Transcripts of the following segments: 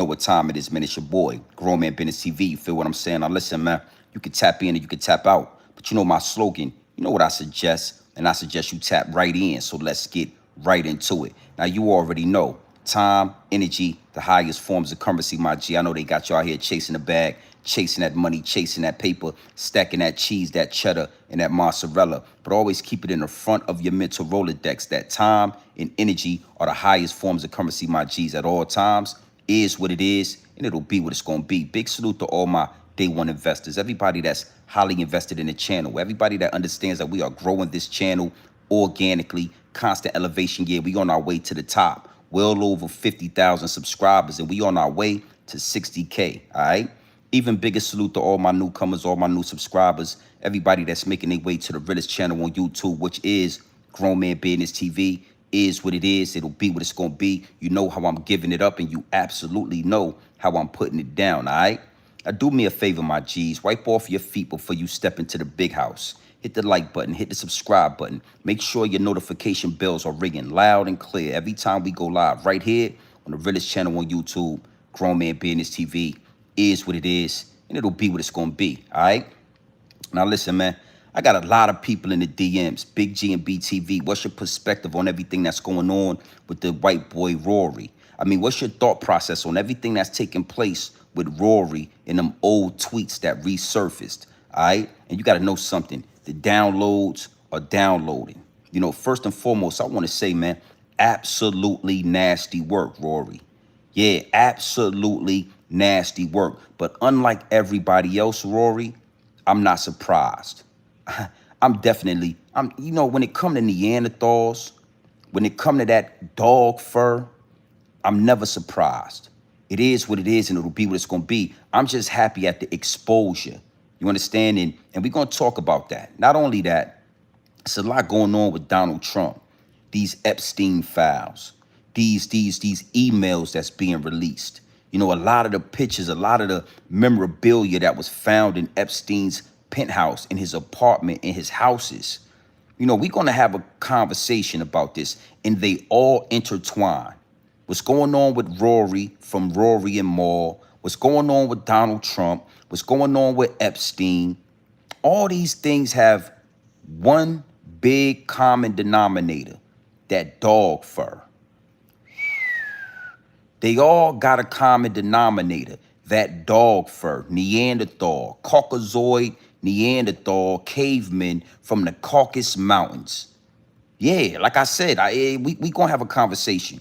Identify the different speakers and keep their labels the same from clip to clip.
Speaker 1: know what time it is, man. It's your boy, Grown Man Business TV. You feel what I'm saying? Now, listen, man, you can tap in and you can tap out. But you know my slogan, you know what I suggest, and I suggest you tap right in. So let's get right into it. Now, you already know time, energy, the highest forms of currency, my G. I know they got y'all here chasing the bag, chasing that money, chasing that paper, stacking that cheese, that cheddar, and that mozzarella. But always keep it in the front of your mental Rolodex. That time and energy are the highest forms of currency, my G's, at all times. Is what it is, and it'll be what it's going to be. Big salute to all my day one investors, everybody that's highly invested in the channel, everybody that understands that we are growing this channel organically, constant elevation. Yeah, we on our way to the top, well over 50,000 subscribers, and we on our way to 60K, all right? Even bigger salute to all my newcomers, all my new subscribers, everybody that's making their way to the Realest channel on YouTube, which is Grown Man Business TV. Is what it is. It'll be what it's going to be. You know how I'm giving it up, and you absolutely know how I'm putting it down, all right? Now, do me a favor, my G's. Wipe off your feet before you step into the big house. Hit the like button. Hit the subscribe button. Make sure your notification bells are ringing loud and clear every time we go live right here on the Realest channel on YouTube. Grown Man Business TV is what it is, and it'll be what it's going to be, all right? Now, listen, man. I got a lot of people in the DMs. Big G and BTV, what's your perspective on everything that's going on with the white boy Rory? I mean, what's your thought process on everything that's taking place with Rory and them old tweets that resurfaced, all right? And you got to know something. The downloads are downloading. You know, first and foremost, I want to say, man, absolutely nasty work, Rory. Yeah, absolutely nasty work. But unlike everybody else, Rory, I'm not surprised. You know, when it come to Neanderthals, when it come to that dog fur, I'm never surprised. It is what it is, and it'll be what it's going to be. I'm just happy at the exposure. You understand? And we're going to talk about that. Not only that, it's a lot going on with Donald Trump. These Epstine files, these emails that's being released. You know, a lot of the pictures, a lot of the memorabilia that was found in Epstein's penthouse, in his apartment, in his houses. You know, we're going to have a conversation about this, and they all intertwine. What's going on with Rory from Rory and Maul, what's going on with Donald Trump, what's going on with Epstein. All these things have one big common denominator, that dog fur. They all got a common denominator, that dog fur, Neanderthal, Caucasoid, Neanderthal, cavemen from the Caucasus Mountains. Yeah, like I said, we going to have a conversation.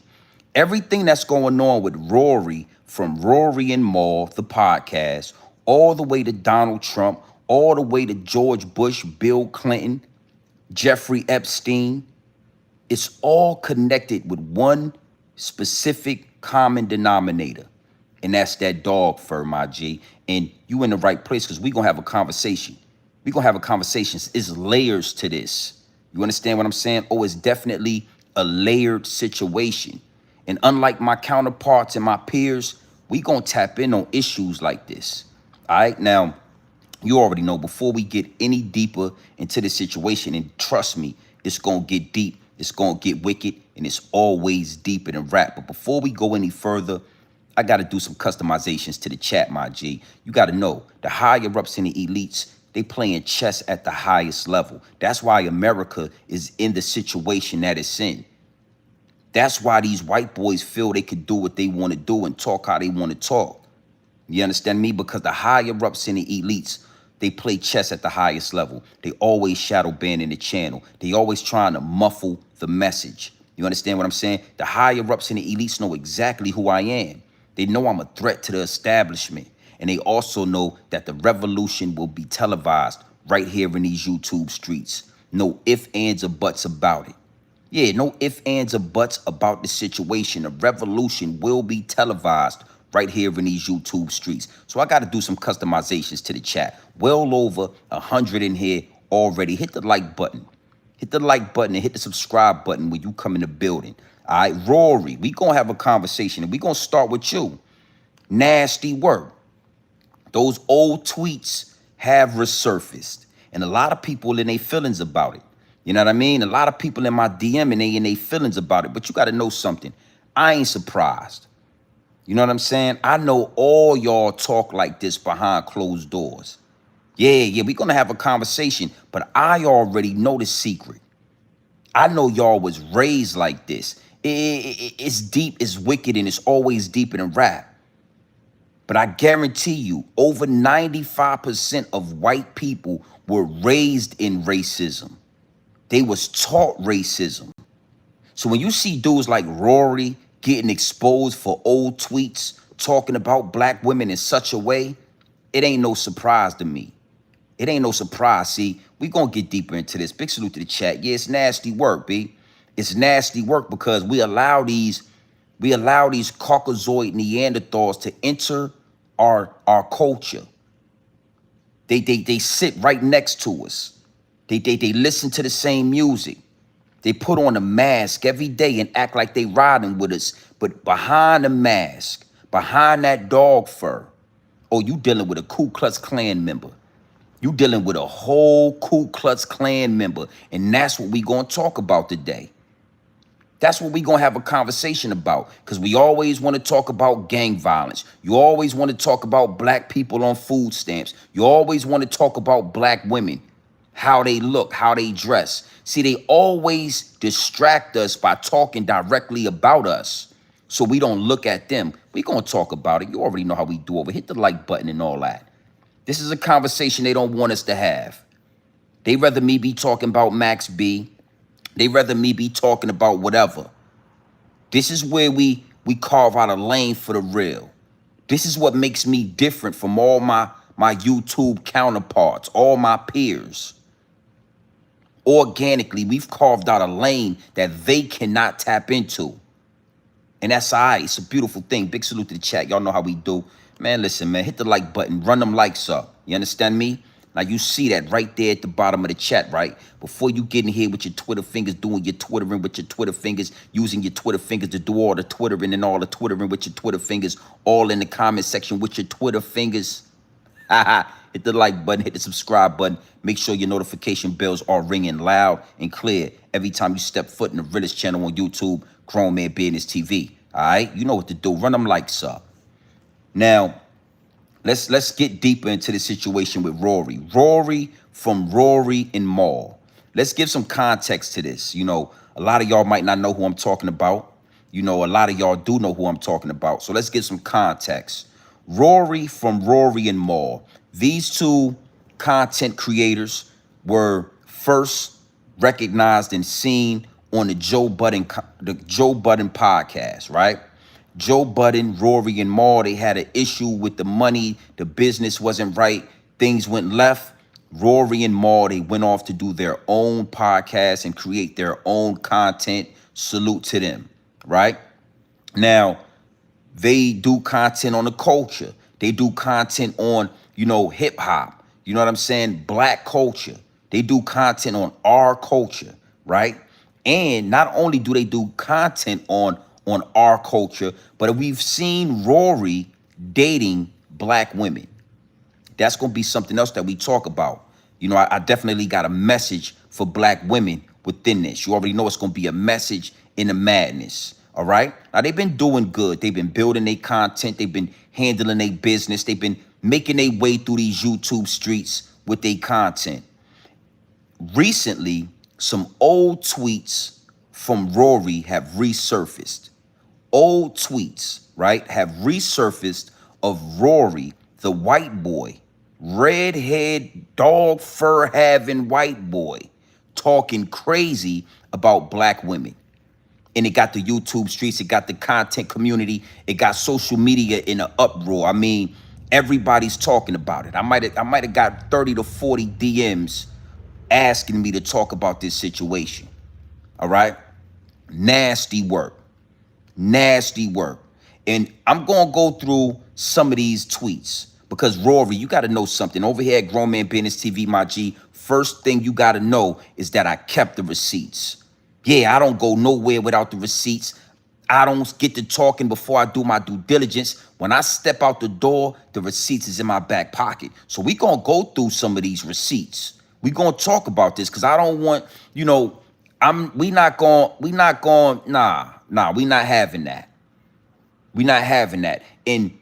Speaker 1: Everything that's going on with Rory, from Rory and Maul, the podcast, all the way to Donald Trump, all the way to George Bush, Bill Clinton, Jeffrey Epstein, it's all connected with one specific common denominator. And that's that dog fur, my G. And you in the right place, because we're going to have a conversation. We're going to have a conversation. It's layers to this. You understand what I'm saying? Oh, it's definitely a layered situation. And unlike my counterparts and my peers, we going to tap in on issues like this. All right? Now, you already know, before we get any deeper into the situation, and trust me, it's going to get deep, it's going to get wicked, and it's always deeper than rap. But before we go any further, I got to do some customizations to the chat, my G. You got to know, the higher ups and the elites, they playing chess at the highest level. That's why America is in the situation that it's in. That's why these white boys feel they could do what they want to do and talk how they want to talk. You understand me? Because the higher ups and the elites, they play chess at the highest level. They always shadow banning the channel. They always trying to muffle the message. You understand what I'm saying? The higher ups and the elites know exactly who I am. They know I'm a threat to the establishment. And they also know that the revolution will be televised right here in these YouTube streets. No ifs, ands, or buts about it. Yeah, no ifs, ands, or buts about the situation. The revolution will be televised right here in these YouTube streets. So I got to do some customizations to the chat. Well over 100 in here already. Hit the like button. Hit the like button and hit the subscribe button when you come in the building. All right, Rory, we going to have a conversation, and we going to start with you. Nasty work. Those old tweets have resurfaced, and a lot of people in their feelings about it. You know what I mean? A lot of people in my DM and they in their feelings about it. But you got to know something. I ain't surprised. You know what I'm saying? I know all y'all talk like this behind closed doors. Yeah, we're gonna have a conversation, but I already know the secret. I know y'all was raised like this. It's deep, it's wicked, and it's always deeper than rap. But I guarantee you, over 95% of white people were raised in racism. They was taught racism. So when you see dudes like Rory getting exposed for old tweets talking about black women in such a way, it ain't no surprise to me. It ain't no surprise. See, we gonna get deeper into this. Big salute to the chat. Yeah, it's nasty work, B. It's nasty work because we allow these Caucasoid Neanderthals to enter our culture. They sit right next to us. They listen to the same music. They put on a mask every day and act like they riding with us. But behind the mask, behind that dog fur, oh, you dealing with a Ku Klux Klan member. You dealing with a whole Ku Klux Klan member. And that's what we gonna talk about today. That's what we gonna have a conversation about. Because we always want to talk about gang violence. You always want to talk about black people on food stamps. You always want to talk about black women, how they look, how they dress. See, they always distract us by talking directly about us, so we don't look at them. We gonna talk about it. You already know how we do over. Hit the like button and all that. This is a conversation they don't want us to have. They rather me be talking about Max B. They rather me be talking about whatever. This is where we carve out a lane for the real. This is what makes me different from all my YouTube counterparts, all my peers. Organically, we've carved out a lane that they cannot tap into. And that's all right. It's a beautiful thing. Big salute to the chat. Y'all know how we do. Man, listen, man, hit the like button. Run them likes up. You understand me? Now, you see that right there at the bottom of the chat, right? Before you get in here with your Twitter fingers, doing your Twittering with your Twitter fingers, using your Twitter fingers to do all the Twittering and all the Twittering with your Twitter fingers, all in the comment section with your Twitter fingers. Hit the like button, hit the subscribe button. Make sure your notification bells are ringing loud and clear every time you step foot in the Realest channel on YouTube, Grown Man Business TV. All right, you know what to do. Run them likes up. Now, let's get deeper into the situation with Rory. Rory from Rory and Mal. Let's give some context to this. You know, a lot of y'all might not know who I'm talking about. You know, a lot of y'all do know who I'm talking about. So let's give some context. Rory from Rory and Mal. These two content creators were first recognized and seen on the Joe Budden podcast, right? Joe Budden, Rory, and Mal, they had an issue with the money. The business wasn't right. Things went left. Rory and Mal, they went off to do their own podcast and create their own content. Salute to them, right? Now, they do content on the culture. They do content on, hip hop. You know what I'm saying? Black culture. They do content on our culture, right? And not only do they do content on our culture, but we've seen Rory dating black women. That's going to be something else that we talk about. I definitely got a message for black women within this. You already know it's going to be a message in the madness. All right. Now, they've been doing good. They've been building their content. They've been handling their business. They've been making their way through these YouTube streets with their content. Recently, some old tweets from Rory have resurfaced. Old tweets, right, have resurfaced of Rory, the white boy, redhead, dog fur having white boy, talking crazy about black women. And it got the YouTube streets, it got the content community, it got social media in an uproar. I mean, everybody's talking about it. I might have got 30 to 40 DMs asking me to talk about this situation. All right? Nasty work. Nasty work. And I'm going to go through some of these tweets because, Rory, you got to know something. Over here at Grown Man Business TV, my G, first thing you got to know is that I kept the receipts. Yeah, I don't go nowhere without the receipts. I don't get to talking before I do my due diligence. When I step out the door, the receipts is in my back pocket. So we going to go through some of these receipts. We going to talk about this because I don't want, we not going, we not having that. We're not having that. And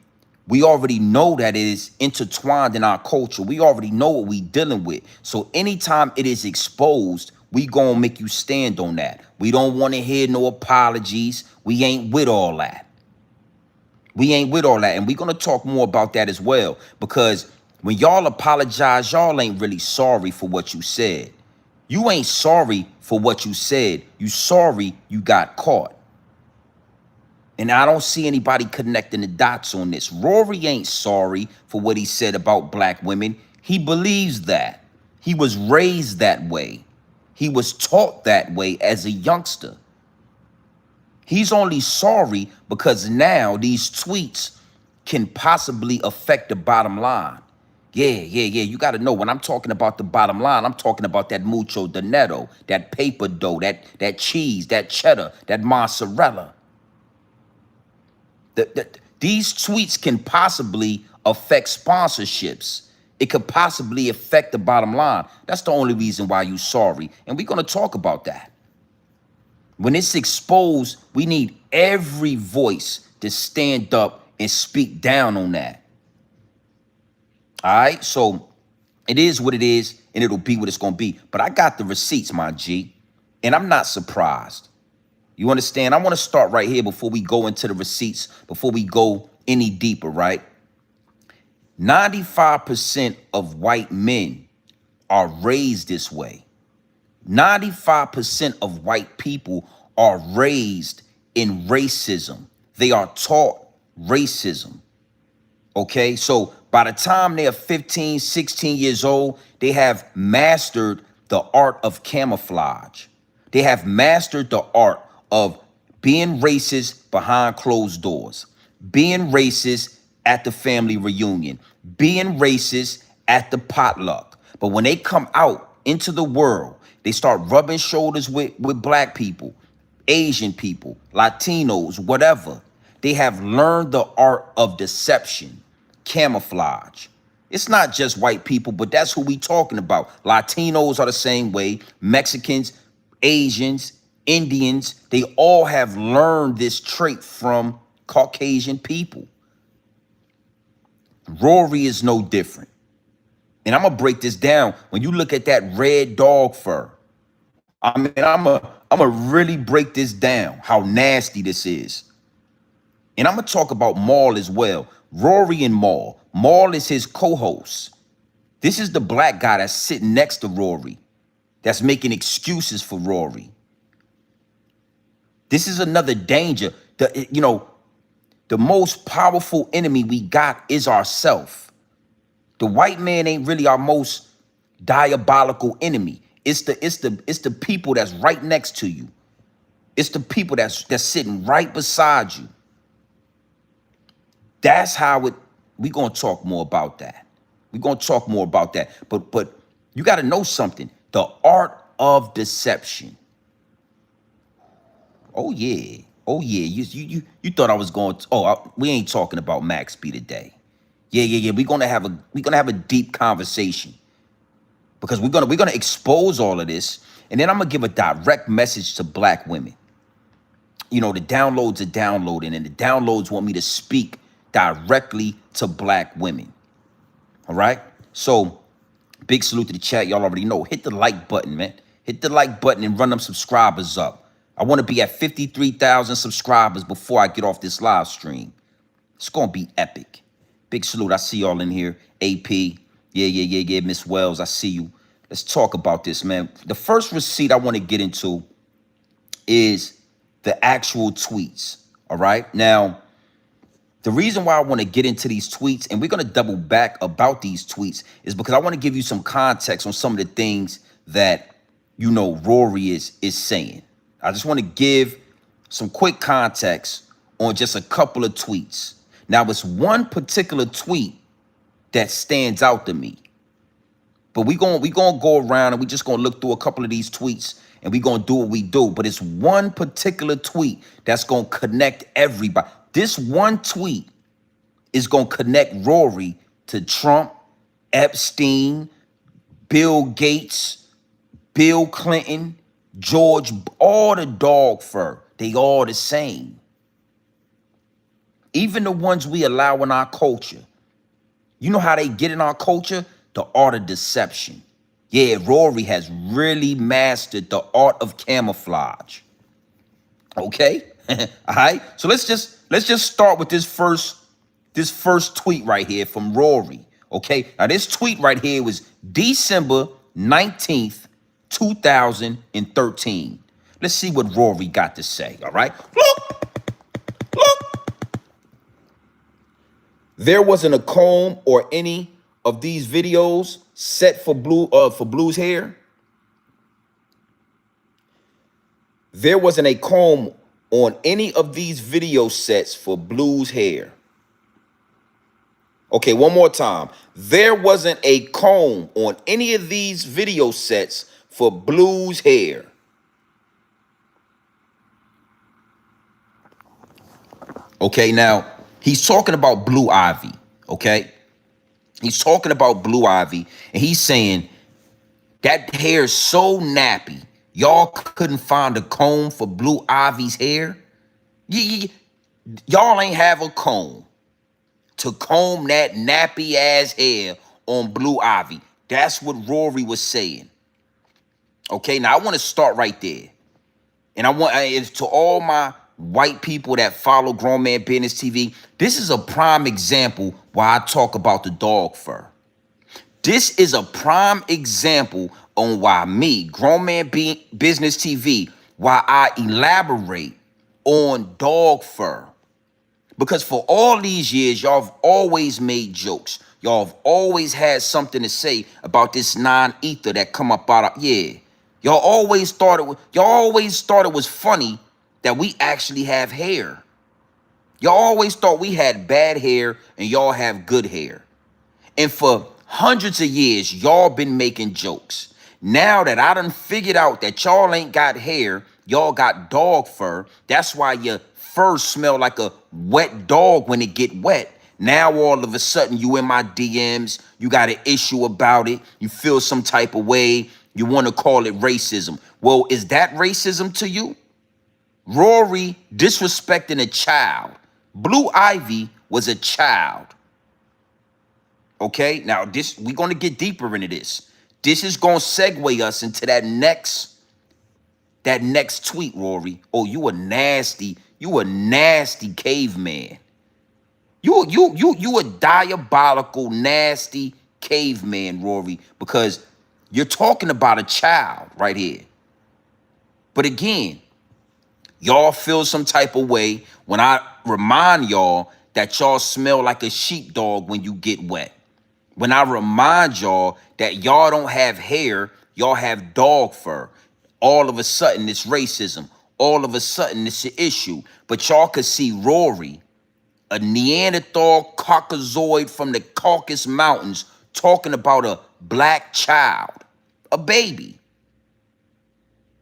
Speaker 1: we already know that it is intertwined in our culture. We already know what we dealing with. So anytime it is exposed, we gonna make you stand on that. We don't want to hear no apologies. We ain't with all that. We ain't with all that. And we're gonna talk more about that as well. Because when y'all apologize, y'all ain't really sorry for what you said. You ain't sorry for what you said. You sorry you got caught. And I don't see anybody connecting the dots on this. Rory ain't sorry for what he said about black women. He believes that. He was raised that way. He was taught that way as a youngster. He's only sorry because now these tweets can possibly affect the bottom line. Yeah. You got to know when I'm talking about the bottom line, I'm talking about that mucho dinero, that paper dough, that cheese, that cheddar, that mozzarella. These tweets can possibly affect sponsorships. It could possibly affect the bottom line. That's the only reason why you sorry. And we're going to talk about that. When it's exposed, we need every voice to stand up and speak down on that. All right? So it is what it is, and it'll be what it's going to be. But I got the receipts, my G, and I'm not surprised. You understand? I want to start right here before we go into the receipts, before we go any deeper, right? 95% of white men are raised this way. 95% of white people are raised in racism. They are taught racism. Okay, so by the time they're 15, 16 years old, they have mastered the art of camouflage. They have mastered the art of being racist behind closed doors, being racist at the family reunion, being racist at the potluck. But when they come out into the world, they start rubbing shoulders with black people, Asian people, Latinos, whatever. They have learned the art of deception, camouflage. It's not just white people, but that's who we talking about. Latinos are the same way. Mexicans, Asians, Indians, they all have learned this trait from Caucasian people. Rory is no different. And I'm gonna break this down. When you look at that red dog fur, I mean, I'm a really break this down, how nasty this is. And I'm gonna talk about Maul as well. Rory and Maul. Maul is his co-host. This is the black guy that's sitting next to Rory, that's making excuses for Rory. This is another danger. The most powerful enemy we got is ourself. The white man ain't really our most diabolical enemy. It's the people that's right next to you. It's the people that's sitting right beside you. That's how we're gonna talk more about that. We're gonna talk more about that. But you gotta know something. The art of deception. Oh yeah. Oh yeah. You thought I was going to, we ain't talking about Max B today. Yeah. We're gonna have a deep conversation. Because we're gonna expose all of this, and then I'm gonna give a direct message to black women. You know, the downloads are downloading, and the downloads want me to speak directly to black women. All right? So, big salute to the chat. Y'all already know. Hit the like button, man. Hit the like button and run them subscribers up. I want to be at 53,000 subscribers before I get off this live stream. It's gonna be epic. Big salute. I see y'all in here. AP. Yeah. Miss Wells, I see you. Let's talk about this, man. The first receipt I want to get into is the actual tweets. All right. Now, the reason why I want to get into these tweets, and we're going to double back about these tweets, is because I want to give you some context on some of the things that, Rory is saying. I just want to give some quick context on just a couple of tweets. Now, it's one particular tweet that stands out to me. But we gonna go around and we just gonna look through a couple of these tweets and we gonna do what we do. But it's one particular tweet that's gonna connect everybody. This one tweet is gonna connect Rory to Trump, Epsteine, Bill Gates, Bill Clinton, George, all the dog fur. They all the same. Even the ones we allow in our culture. You know how they get in our culture? The art of deception. Yeah, Rory has really mastered the art of camouflage. Okay? All right. So let's just start with this first tweet right here from Rory. Okay? Now this tweet right here was December 19th, 2013. Let's see what Rory got to say. All right? Look. There wasn't a comb or any of these videos set for Blue's hair. There wasn't a comb on any of these video sets for Blue's hair. Okay, one more time. There wasn't a comb on any of these video sets for Blue's hair. Okay, now he's talking about Blue Ivy. Okay, he's talking about Blue Ivy, and he's saying that hair is so nappy. Y'all couldn't find a comb for Blue Ivy's hair. Y'all ain't have a comb to comb that nappy ass hair on Blue Ivy. That's what Rory was saying. Okay, now I want to start right there. And I want it's to all my white people that follow Grown Man Business TV. This is a prime example why I talk about the dog fur. This is a prime example on why me, Grown Man Business TV, why I elaborate on dog fur. Because for all these years, y'all have always made jokes. Y'all have always had something to say about this non-ether that come up out of, yeah. Y'all always thought it was funny that we actually have hair. Y'all always thought we had bad hair and y'all have good hair. And for hundreds of years, y'all been making jokes. Now that I done figured out that y'all ain't got hair, y'all got dog fur. That's why your fur smell like a wet dog when it get wet. Now all of a sudden you in my DMs, you got an issue about it, you feel some type of way, you want to call it racism. Well, is that racism to you? Rory disrespecting a child. Blue Ivy was a child. Okay, now we're gonna get deeper into this. This is gonna segue us into that next tweet, Rory. Oh, you a nasty caveman. You a diabolical, nasty caveman, Rory, because you're talking about a child right here. But again, y'all feel some type of way when I remind y'all that y'all smell like a sheepdog when you get wet. When I remind y'all that y'all don't have hair, y'all have dog fur. All of a sudden, it's racism. All of a sudden, it's an issue. But y'all could see Rory, a Neanderthal Caucasoid from the Caucasus Mountains, talking about a black child, a baby,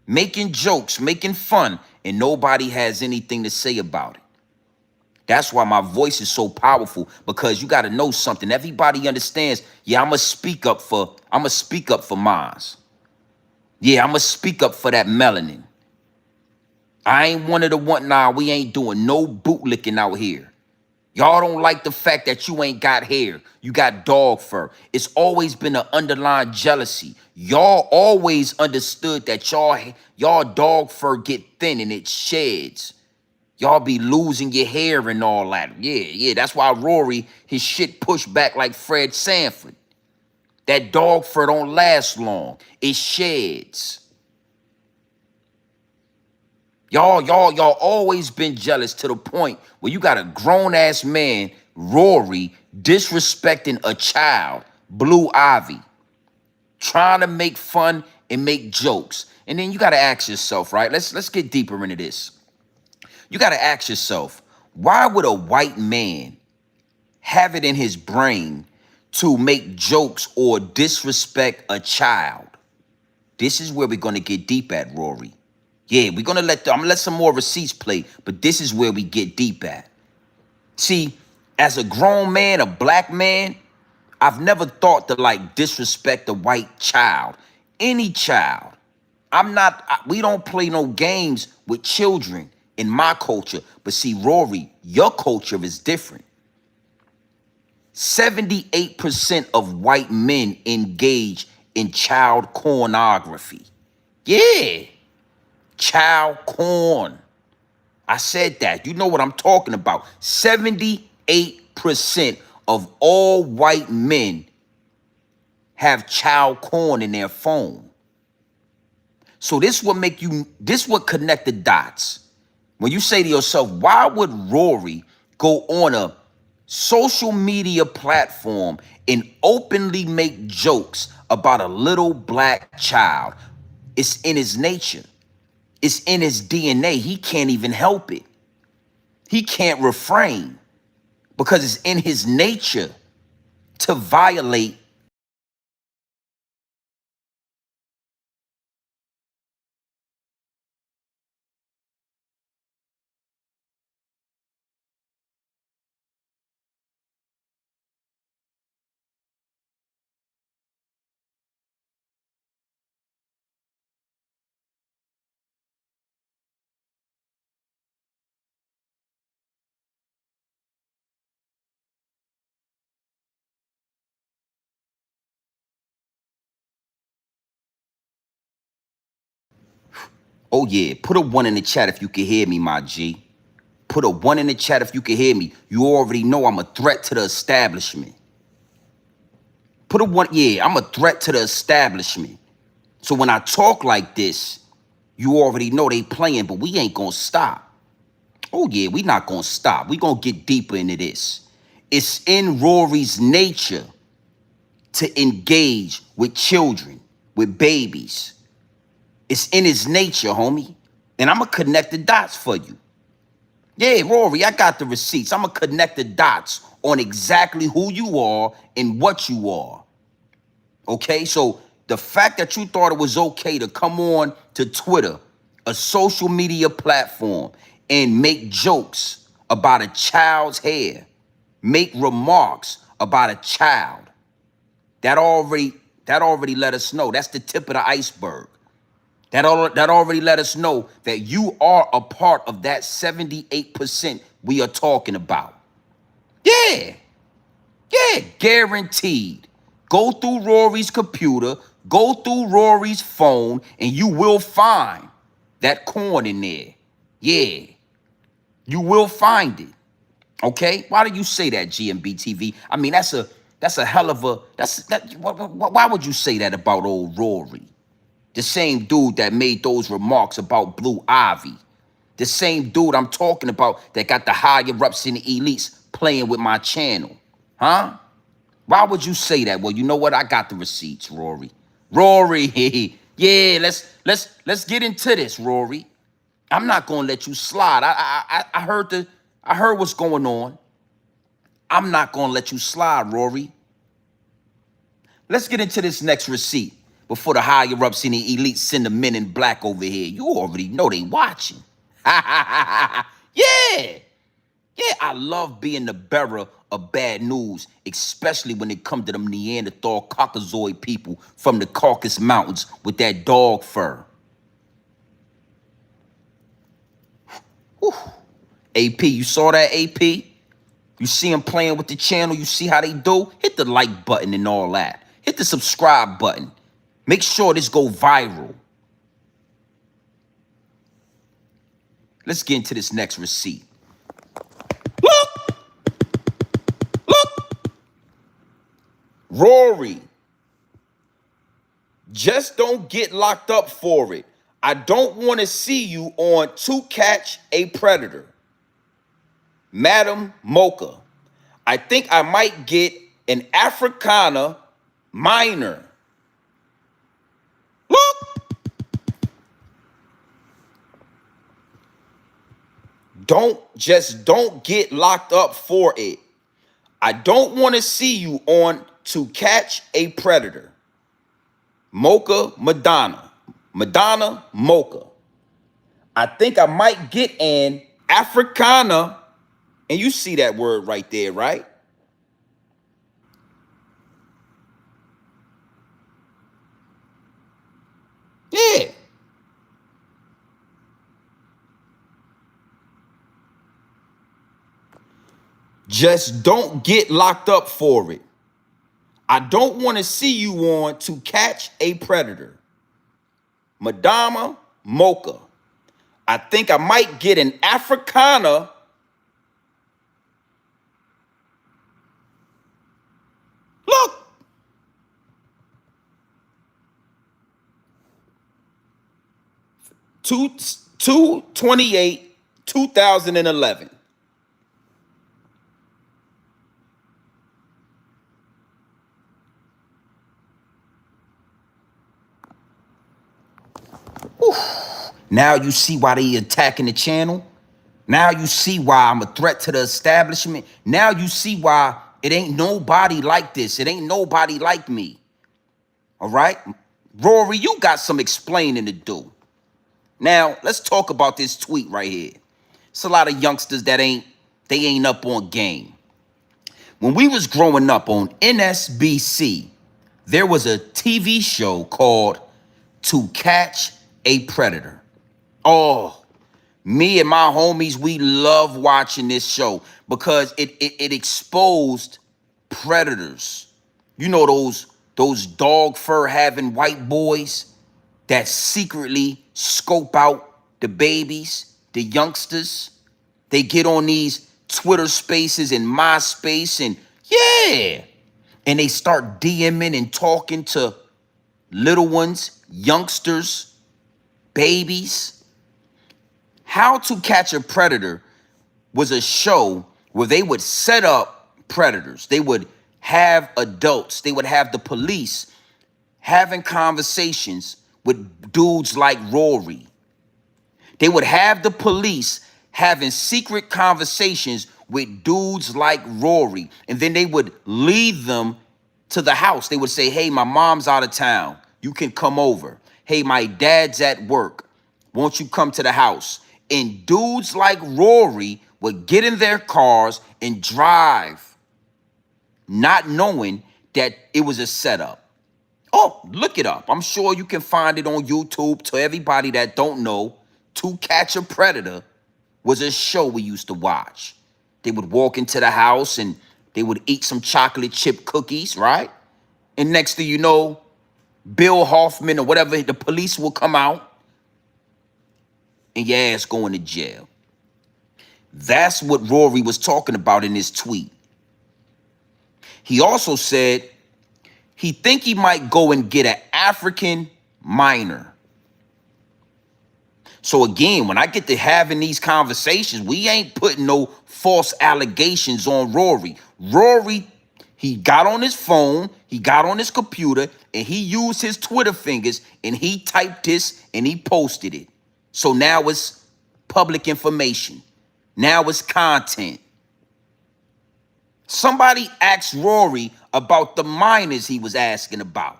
Speaker 1: making jokes, making fun, and nobody has anything to say about it. That's why my voice is so powerful, because you got to know something. Everybody understands, yeah, I'm going to speak up for Maz. Yeah, I'm going to speak up for that melanin. I ain't one of the one, nah, we ain't doing no bootlicking out here. Y'all don't like the fact that you ain't got hair. You got dog fur. It's always been an underlying jealousy. Y'all always understood that y'all dog fur get thin and it sheds. Y'all be losing your hair and all that. Yeah. That's why Rory, his shit pushed back like Fred Sanford. That dog fur don't last long. It sheds. Y'all always been jealous to the point where you got a grown-ass man, Rory, disrespecting a child, Blue Ivy, trying to make fun and make jokes. And then you got to ask yourself, right? Let's get deeper into this. You got to ask yourself, why would a white man have it in his brain to make jokes or disrespect a child? This is where we're going to get deep at, Rory. Yeah, I'm going to let some more receipts play, but this is where we get deep at. See, as a grown man, a black man, I've never thought to disrespect a white child, any child. We don't play no games with children. in my culture. But see, Rory, your culture is different. 78% of white men engage in child pornography. Yeah, child porn. I said that. You know what I'm talking about. 78% of all white men have child porn in their phone. So this what connect the dots. When you say to yourself, why would Rory go on a social media platform and openly make jokes about a little black child? It's in his nature. It's in his DNA. He can't even help it. He can't refrain because it's in his nature to violate. Oh yeah, put a 1 in the chat if you can hear me, my G. Put a 1 in the chat if you can hear me. You already know I'm a threat to the establishment. Put a 1, yeah, I'm a threat to the establishment. So when I talk like this, you already know they playing, but we ain't gonna stop. Oh yeah, we not gonna stop. We gonna get deeper into this. It's in Rory's nature to engage with children, with babies. It's in his nature, homie. And I'm gonna connect the dots for you. Yeah, Rory, I got the receipts. I'm gonna connect the dots on exactly who you are and what you are. Okay, so the fact that you thought it was okay to come on to Twitter, a social media platform, and make jokes about a child's hair, make remarks about a child, that already let us know. That's the tip of the iceberg. That already let us know that you are a part of that 78% we are talking about. Yeah. Yeah, guaranteed. Go through Rory's computer, go through Rory's phone, and you will find that corn in there. Yeah, you will find it. Okay? Why do you say that, GMB TV? I mean, that's a hell of a why would you say that about old Rory? The same dude that made those remarks about Blue Ivy. The same dude I'm talking about that got the higher ups in the elites playing with my channel. Huh? Why would you say that? Well, you know what? I got the receipts, Rory. Rory, yeah, let's get into this, Rory. I'm not gonna let you slide. I heard what's going on. I'm not gonna let you slide, Rory. Let's get into this next receipt before the higher ups in the elite send the men in black over here. You already know they watching. Yeah. Yeah, I love being the bearer of bad news, especially when it comes to them Neanderthal Caucasoid people from the Caucasus Mountains with that dog fur. Whew. AP, you saw that, AP? You see them playing with the channel, you see how they do? Hit the like button and all that. Hit the subscribe button. Make sure this go viral. Let's get into this next receipt. Look! Look! Rory. Just don't get locked up for it. I don't want to see you on To Catch a Predator. Madam Mocha, I think I might get an Africana minor. Look! Don't get locked up for it. I don't want to see you on To Catch a Predator. Mocha Madonna. Madonna Mocha. I think I might get an Africana, and you see that word right there, right? Yeah. Just don't get locked up for it. I don't want to see you on To Catch a Predator. Madama Mocha. I think I might get an Africana. Look. 2/28, 2011. Now you see why they attacking the channel. Now you see why I'm a threat to the establishment. Now you see why it ain't nobody like this. It ain't nobody like me. All right? Rory, you got some explaining to do. Now, let's talk about this tweet right here. It's a lot of youngsters that ain't up on game. When we was growing up on NSBC, there was a TV show called To Catch a Predator. Oh, me and my homies, we love watching this show because it exposed predators. You know those dog fur having white boys that secretly scope out the babies, the youngsters. They get on these Twitter spaces and MySpace and yeah. And they start DMing and talking to little ones, youngsters, babies. How to Catch a Predator was a show where they would set up predators. They would have adults. They would have the police having conversations with dudes like Rory. They would have the police having secret conversations with dudes like Rory. And then they would lead them to the house. They would say, hey, my mom's out of town. You can come over. Hey, my dad's at work. Won't you come to the house? And dudes like Rory would get in their cars and drive, not knowing that it was a setup. Oh, look it up. I'm sure you can find it on YouTube. To everybody that don't know, To Catch a Predator was a show we used to watch. They would walk into the house and they would eat some chocolate chip cookies, right? And next thing you know, Bill Hoffman or whatever, the police will come out and your ass going to jail. That's what Rory was talking about in his tweet. He also said he think he might go and get an African minor. So again, when I get to having these conversations, we ain't putting no false allegations on Rory. Rory, he got on his phone, he got on his computer, and he used his Twitter fingers, and he typed this, and he posted it. So now it's public information. Now it's content. Somebody asked Rory about the minors he was asking about.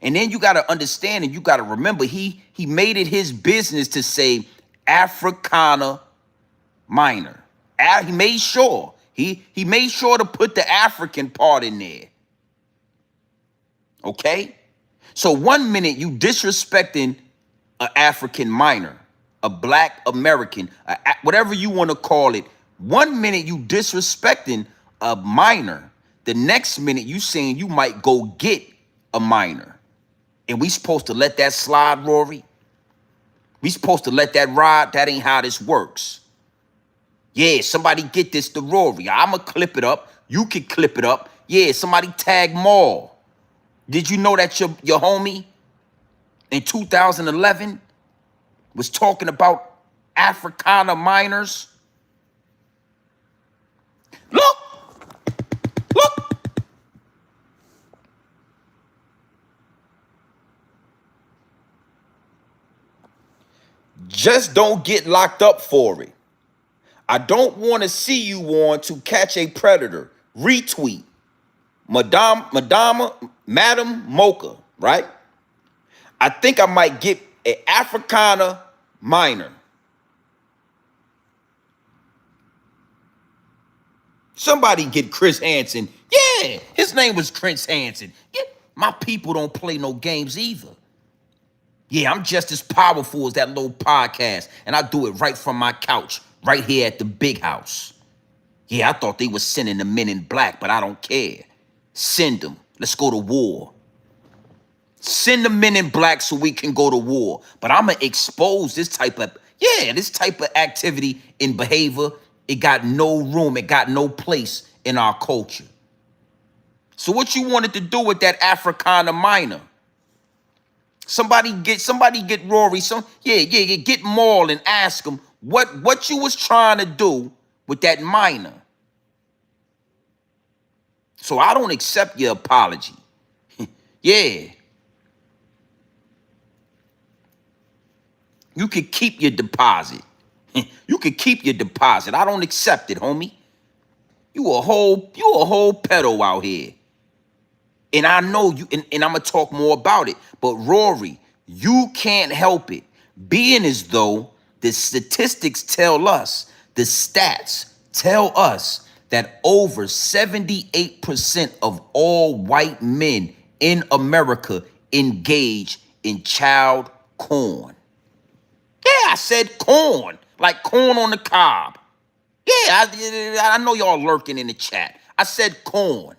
Speaker 1: And then you got to understand and you got to remember, he made it his business to say Africana minor. He made sure. He made sure to put the African part in there. Okay? So 1 minute you disrespecting an African minor, a black American, whatever you want to call it. 1 minute you disrespecting a minor. The next minute you saying you might go get a minor. And we supposed to let that slide, Rory? We supposed to let that ride? That ain't how this works. Yeah, somebody get this to Rory. I'ma clip it up. You can clip it up. Yeah, somebody tag Maul. Did you know that your homie in 2011 was talking about Africana minors? Look! Look! Just don't get locked up for it. I don't want to see you on To Catch a Predator. Retweet. Madam Mocha, right? I think I might get an Africana minor. Somebody get Chris Hansen. Yeah, his name was Chris Hansen. Yeah, my people don't play no games either. Yeah, I'm just as powerful as that little podcast, and I do it right from my couch, right here at the big house. Yeah, I thought they were sending the men in black, but I don't care. Send them. Let's go to war. Send the men in black so we can go to war. But I'm going to expose this type of activity and behavior. It got no room. It got no place in our culture. So what you wanted to do with that Africana minor? Somebody get Rory. Get Maul and ask him what you was trying to do with that minor. So I don't accept your apology. Yeah. You could keep your deposit. You could keep your deposit. I don't accept it, homie. You a whole pedo out here. And I know you, and I'm gonna talk more about it. But Rory, you can't help it. Being as though the statistics tell us, the stats tell us that over 78% of all white men in America engage in child corn. Yeah, I said corn, like corn on the cob. Yeah, I know y'all lurking in the chat. I said corn.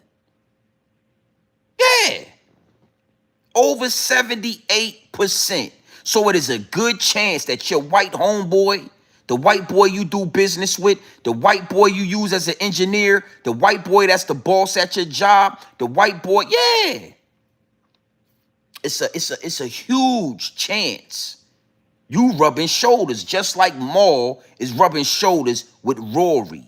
Speaker 1: Yeah, over 78%. So it is a good chance that your white homeboy, the white boy you do business with, the white boy you use as an engineer, the white boy that's the boss at your job, the white boy, yeah. It's a huge chance. You rubbing shoulders, just like Maul is rubbing shoulders with Rory.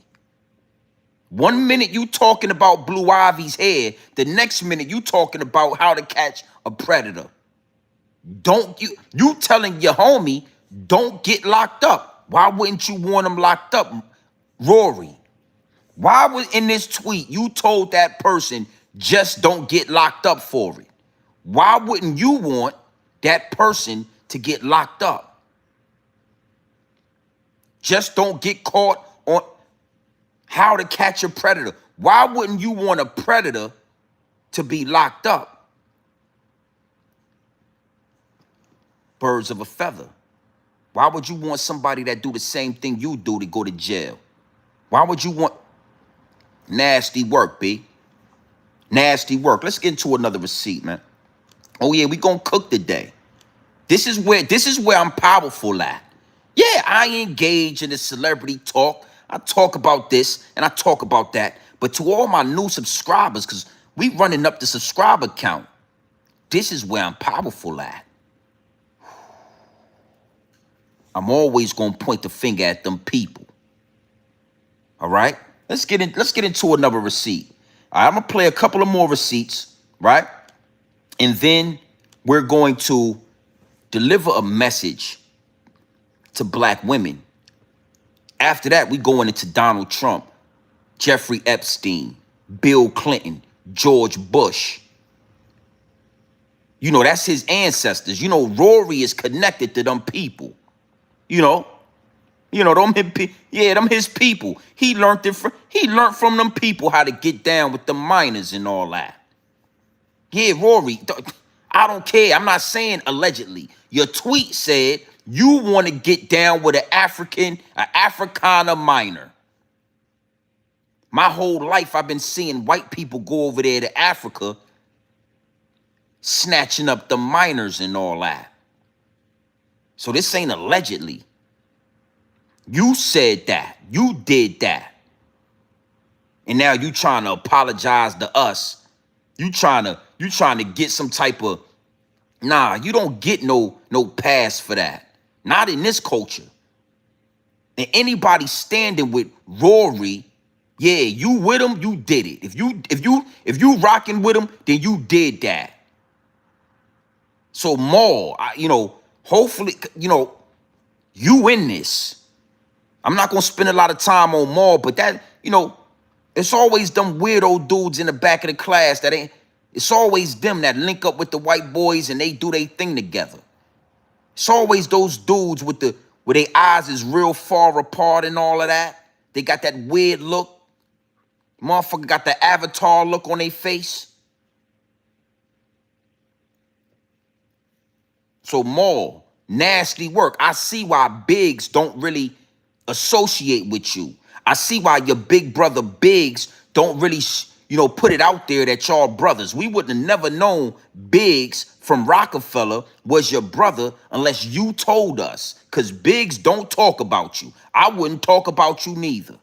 Speaker 1: 1 minute you talking about Blue Ivy's hair, the next minute you talking about how to catch a predator. Don't you telling your homie, don't get locked up. Why wouldn't you want him locked up, Rory? Why was in this tweet you told that person just don't get locked up for it? Why wouldn't you want that person to get locked up? Just don't get caught on how to catch a predator. Why wouldn't you want a predator to be locked up? Birds of a feather. Why would you want somebody that do the same thing you do to go to jail? Why would you want nasty work, B? Nasty work. Let's get into another receipt, man. Oh yeah, we gonna cook today. This is where I'm powerful at. Yeah, I engage in the celebrity talk. I talk about this and I talk about that. But to all my new subscribers, because we running up the subscriber count, this is where I'm powerful at. I'm always gonna point the finger at them people. All right? Let's get into another receipt. All right, I'm gonna play a couple of more receipts, right? And then we're going to deliver a message to black women. After that, we going into Donald Trump, Jeffrey Epstein, Bill Clinton, George Bush. You know, that's his ancestors. You know, Rory is connected to them people. You know, them his people. He learned from them people how to get down with the minors and all that. Yeah, Rory, I don't care. I'm not saying allegedly. Your tweet said you want to get down with an Africana minor. My whole life I've been seeing white people go over there to Africa snatching up the minors and all that. So this ain't allegedly. You said that. You did that. And now you trying to apologize to us. You trying to get some type of, nah, you don't get no pass for that. Not in this culture. And anybody standing with Rory, yeah, you with him, you did it. If you rocking with him, then you did that. So Maul, hopefully, you in this. I'm not gonna spend a lot of time on Maul, but that, it's always them weirdo dudes in the back of the class that ain't. It's always them that link up with the white boys and they do their thing together. It's always those dudes where their eyes is real far apart and all of that. They got that weird look. Motherfucker got the avatar look on their face. So Maul, nasty work. I see why bigs don't really associate with you. I see why your big brother Biggs don't really, put it out there that y'all brothers. We wouldn't have never known Biggs from Rockefeller was your brother unless you told us. Because Biggs don't talk about you. I wouldn't talk about you neither.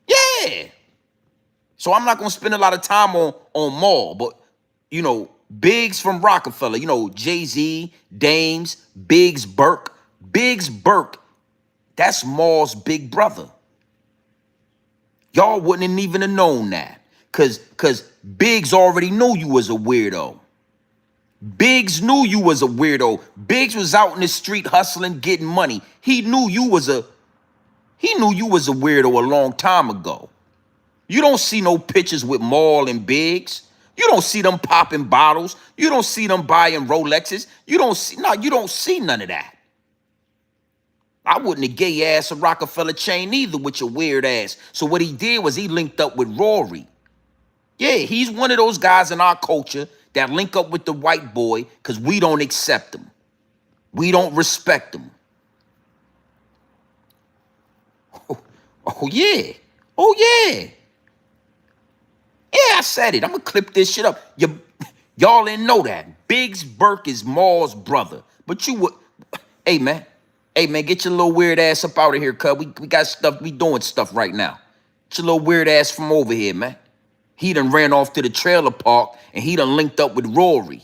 Speaker 1: Yeah. So I'm not going to spend a lot of time on Maul, but, Biggs from Rockefeller, Jay-Z, Dames, Biggs Burke. Biggs Burke, that's Maul's big brother. Y'all wouldn't even have known that. Cause Biggs already knew you was a weirdo. Biggs knew you was a weirdo. Biggs was out in the street hustling, getting money. He knew you was a weirdo a long time ago. You don't see no pictures with Maul and Biggs. You don't see them popping bottles. You don't see them buying Rolexes. You don't see none of that. I wouldn't have gay ass a Rockefeller chain either with your weird ass. So what he did was he linked up with Rory. Yeah, he's one of those guys in our culture that link up with the white boy because we don't accept him. We don't respect him. Oh yeah. Oh yeah. Yeah, I said it. I'm going to clip this shit up. Y'all didn't know that. Biggs Burke is Maul's brother. But you would... Hey, man. Hey, man, get your little weird ass up out of here, cuz. We got stuff. We doing stuff right now. Get your little weird ass from over here, man. He done ran off to the trailer park, and he done linked up with Rory.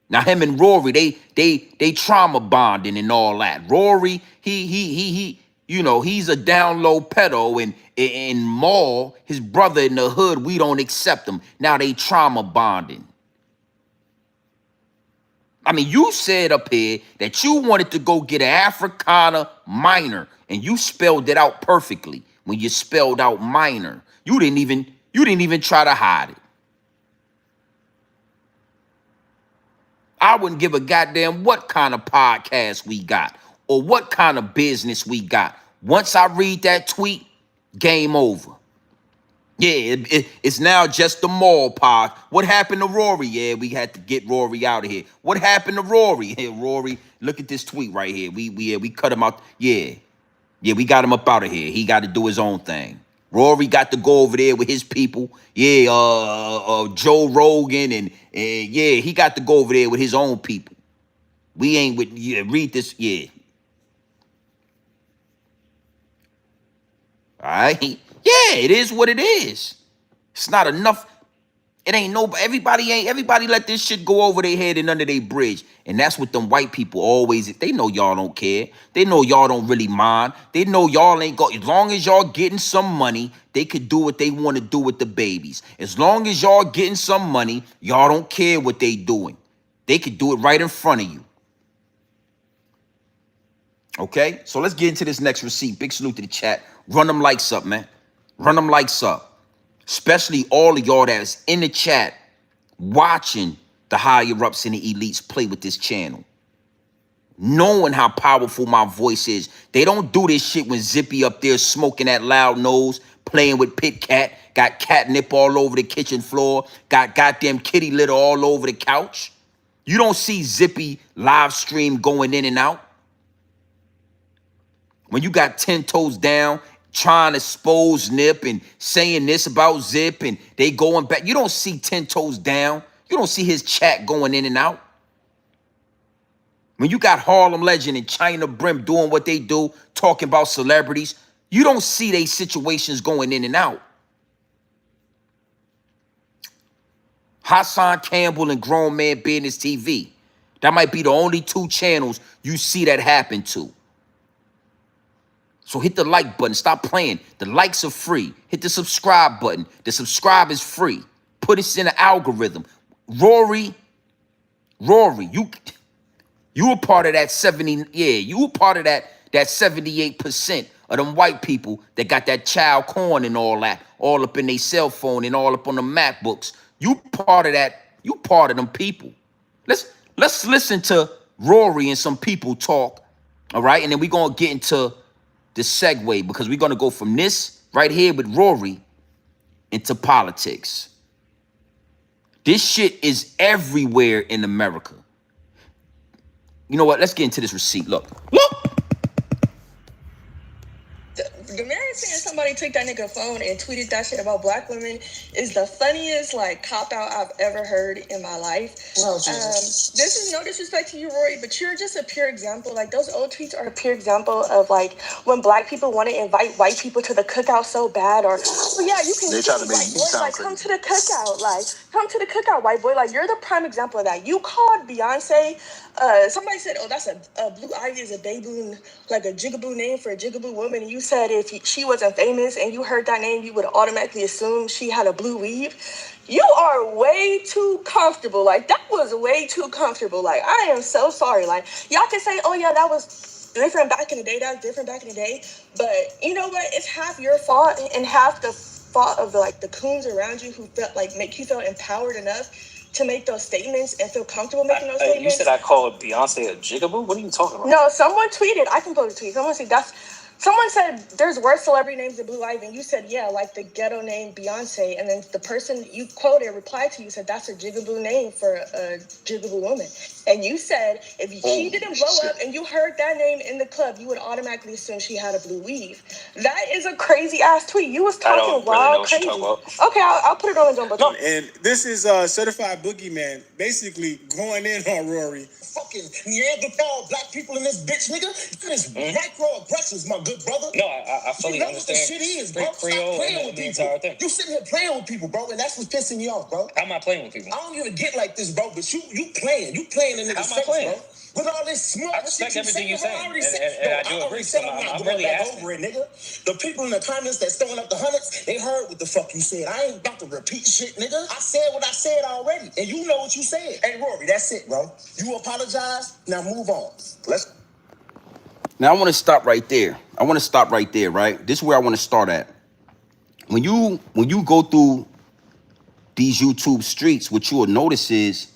Speaker 1: Now, him and Rory, they trauma bonding and all that. Rory, he's a down low pedo, and Maul, his brother in the hood, we don't accept him. Now they trauma bonding. I mean, you said up here that you wanted to go get an Africana minor, and you spelled it out perfectly when you spelled out minor. You didn't even try to hide it. I wouldn't give a goddamn what kind of podcast we got or what kind of business we got. Once I read that tweet, game over. Yeah, it's now just the Maul pod. What happened to Rory? Yeah, we had to get Rory out of here. What happened to Rory? Hey, Rory, look at this tweet right here. We cut him out. Yeah, we got him up out of here. He got to do his own thing. Rory got to go over there with his people. Yeah, Joe Rogan and yeah, he got to go over there with his own people. We ain't with, yeah, read this, yeah. All right? Yeah, it is what it is. It's not enough. It ain't no, everybody let this shit go over their head and under their bridge. And that's what them white people always, they know y'all don't care. They know y'all don't really mind. They know y'all ain't go, as long as y'all getting some money, they could do what they want to do with the babies. As long as y'all getting some money, y'all don't care what they doing. They could do it right in front of you. Okay, so let's get into this next receipt. Big salute to the chat. Run them likes up, man. Run them likes up. Especially all of y'all that is in the chat watching the higher ups and the elites play with this channel. Knowing how powerful my voice is. They don't do this shit when Zippy up there smoking that loud nose, playing with Pit Cat, got catnip all over the kitchen floor, got goddamn kitty litter all over the couch. You don't see Zippy live stream going in and out. When you got 10 toes down, trying to expose Nip and saying this about Zip and they going back. You don't see 10 toes down. You don't see his chat going in and out. When you got Harlem Legend and China Brim doing what they do, talking about celebrities, you don't see they situations going in and out. Hassan Campbell and Grown Man Business TV. That might be the only two channels you see that happen to. So hit the like button. Stop playing. The likes are free. Hit the subscribe button. The subscribe is free. Put us in the algorithm. Rory, you were part of that 70. Yeah, you were part of that 78% of them white people that got that child corn and all that, all up in their cell phone and all up on the MacBooks. You part of that. You part of them people. Let's listen to Rory and some people talk. All right, and then we're gonna get into the segue because we're going to go from this right here with Rory into politics. This shit is everywhere in America. You know what? Let's get into this receipt. Look.
Speaker 2: The man saying somebody took that nigga phone and tweeted that shit about black women is the funniest like cop out I've ever heard in my life. Oh, this is no disrespect to you, Rory, but you're just a pure example. Like those old tweets are a pure example of like when black people want to invite white people to the cookout so bad, or oh yeah, you can. They try to make white boy like come to the cookout, like come to the cookout, white boy. Like you're the prime example of that. You called Beyonce. Somebody said, "Oh, that's a Blue Ivy is a baboon, like a jigaboo name for a jigaboo woman." And you said if she wasn't famous and you heard that name, you would automatically assume she had a blue weave. You are way too comfortable. Like that was way too comfortable. Like I am so sorry. Like y'all can say, "Oh yeah, that was different back in the day. That was different back in the day." But you know what? It's half your fault and half the fault of the coons around you who felt like make you feel empowered enough to make those statements and feel comfortable making those statements. You said I called Beyonce a jigaboo? What are you talking about? No, someone tweeted. I can post a tweet. Someone said there's worse celebrity names than Blue Ivy. And you said, yeah, like the ghetto name Beyonce. And then the person you quoted replied to you said that's a jigaboo name for a jigaboo woman. And you said if she didn't blow up and you heard that name in the club, you would automatically assume she had a blue weave. That is a crazy ass tweet. You was talking wild crazy. Okay, I'll put it on the jumbo.
Speaker 3: No, and this is Certified Boogeyman basically going in on Rory.
Speaker 4: Fucking Neanderthal black people in this bitch, nigga. That is microaggressions, my good brother. No, I fully understand. What the shit is, bro. Stop playing with people. You sitting here playing with people, bro, and that's what's pissing me off, bro. How am I playing with people? I don't even get like this, bro, but you playing. You playing in niggas' face, bro. With all this smart I respect shit everything you're saying, and I do agree. So I'm really asking. Over it, nigga. The people in the comments that's throwing up the hundreds, they heard what the fuck you said. I ain't about to repeat shit, nigga. I said what I said already, and you know what you said. Hey, Rory, that's it, bro. You apologize. Now move on. Let's.
Speaker 1: Now I want to stop right there. Right? This is where I want to start at. When you go through these YouTube streets, what you will notice is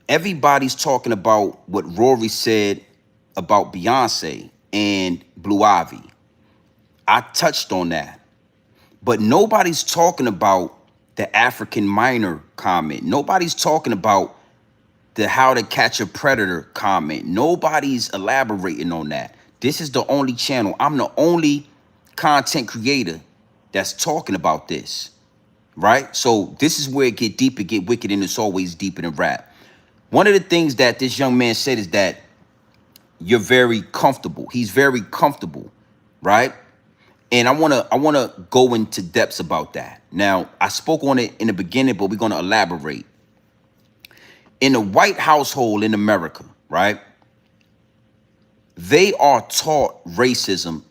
Speaker 1: everybody's talking about what Rory said about Beyonce and Blue Ivy. I touched on that. But nobody's talking about the African minor comment. Nobody's talking about the how to catch a predator comment. Nobody's elaborating on that. This is the only channel. I'm the only content creator that's talking about this, right? So this is where it get deep, it get wicked, and it's always deeper than rap. One of the things that this young man said is that you're very comfortable. He's very comfortable, right? And I wanna go into depths about that. Now, I spoke on it in the beginning, but we're gonna elaborate. In a white household in America, right? They are taught racism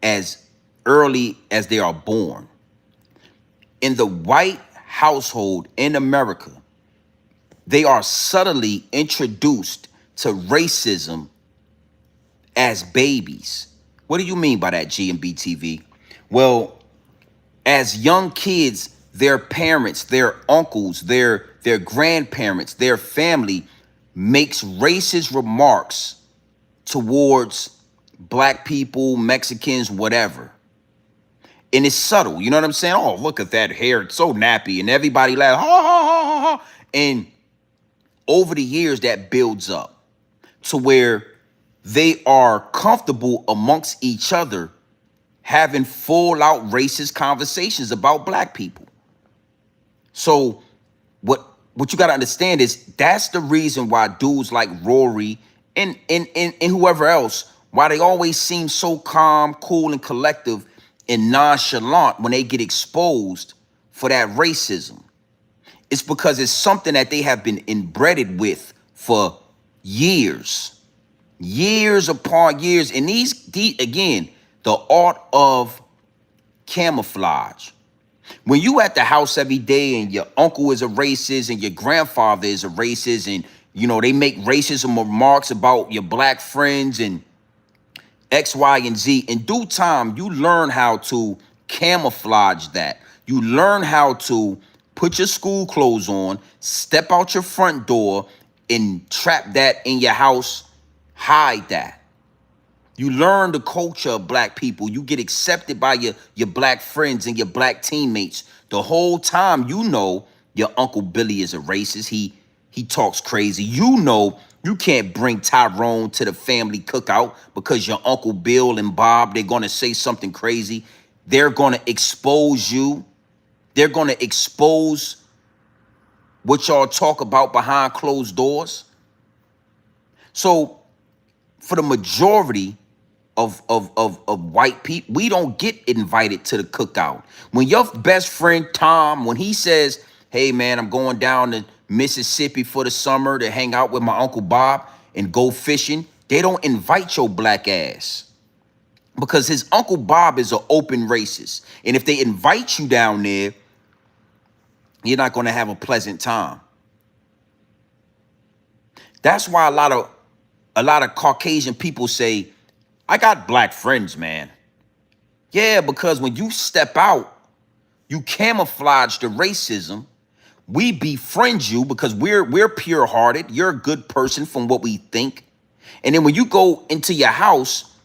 Speaker 1: as early as they are born. In the white household in America, they are subtly introduced to racism as babies. What do you mean by that, GMB TV? Well, as young kids, their parents, their uncles, their grandparents, their family makes racist remarks towards black people, Mexicans, whatever. And it's subtle, you know what I'm saying? Oh, look at that hair, it's so nappy, and everybody laughs, ha, ha, ha, ha, ha. And over the years, that builds up to where they are comfortable amongst each other having full out racist conversations about black people. So what you got to understand is that's the reason why dudes like Rory and whoever else, why they always seem so calm, cool, and collective and nonchalant when they get exposed for that racism. It's because it's something that they have been inbred with for years upon years. And these again, the art of camouflage. When you at the house every day and your uncle is a racist and your grandfather is a racist and, you know, they make racism remarks about your black friends and X, Y, and Z, in due time, you learn how to camouflage that. You learn how to put your school clothes on, step out your front door, and trap that in your house, hide that. You learn the culture of black people. You get accepted by your black friends and your black teammates. The whole time you know your Uncle Billy is a racist. He talks crazy. You know you can't bring Tyrone to the family cookout because your Uncle Bill and Bob, they're going to say something crazy. They're going to expose you. They're going to expose what y'all talk about behind closed doors. So for the majority of white people, we don't get invited to the cookout. When your best friend Tom, when he says, hey man, I'm going down to Mississippi for the summer to hang out with my Uncle Bob and go fishing, they don't invite your black ass. Because his Uncle Bob is an open racist. And if they invite you down there, you're not going to have a pleasant time. That's why a lot of Caucasian people say, I got black friends, man. Yeah, because when you step out, you camouflage the racism. We befriend you because we're pure-hearted. You're a good person from what we think. And then when you go into your house,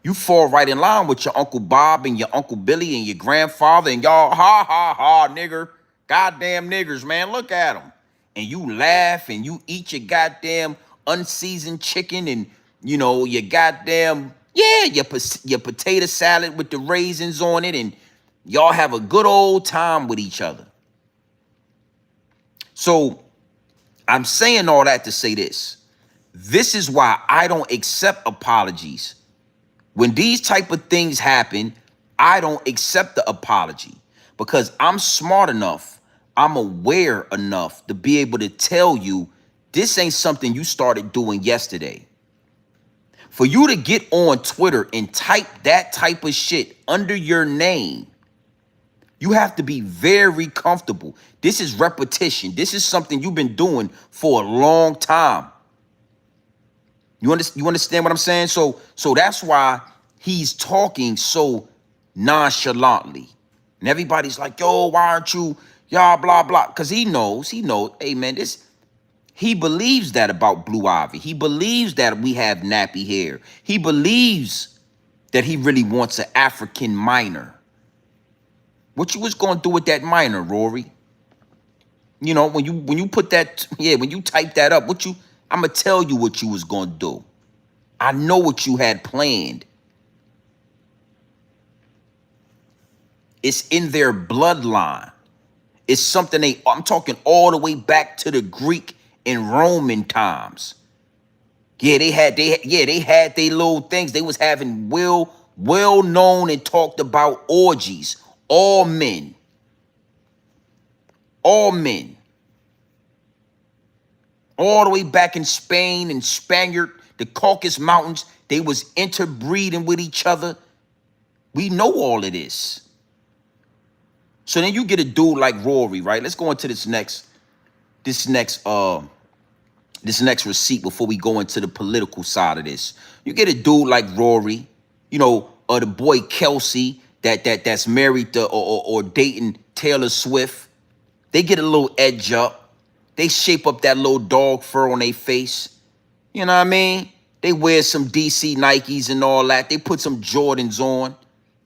Speaker 1: you fall right in line with your Uncle Bob and your Uncle Billy and your grandfather and y'all, ha, ha, ha, nigger. Goddamn niggers, man, look at them. And you laugh and you eat your goddamn unseasoned chicken and, you know, your goddamn, yeah, your potato salad with the raisins on it, and y'all have a good old time with each other. So I'm saying all that to say this. This is why I don't accept apologies. When these type of things happen, I don't accept the apology because I'm smart enough, I'm aware enough to be able to tell you this ain't something you started doing yesterday. For you to get on Twitter and type that type of shit under your name, you have to be very comfortable. This is repetition. This is something you've been doing for a long time. You understand what I'm saying? So that's why he's talking so nonchalantly. And everybody's like, yo, why aren't you, y'all, blah, blah. Because he knows, hey, man, he believes that about Blue Ivy. He believes that we have nappy hair. He believes that he really wants an African minor. What you was going to do with that minor, Rory? You know, when you put that, when you type that up, I'm going to tell you what you was going to do. I know what you had planned. It's in their bloodline. It's something I'm talking all the way back to the Greek and Roman times. Yeah, they had their little things. They was having well known and talked about orgies. All men. All men. All the way back in Spain and Spaniard, the Caucasus Mountains, they was interbreeding with each other. We know all of this. So then you get a dude like Rory, right? Let's go into this next receipt before we go into the political side of this. You get a dude like Rory, you know, or the boy Kelsey that's married to or dating Taylor Swift. They get a little edge up. They shape up that little dog fur on their face. You know what I mean? They wear some DC Nikes and all that. They put some Jordans on.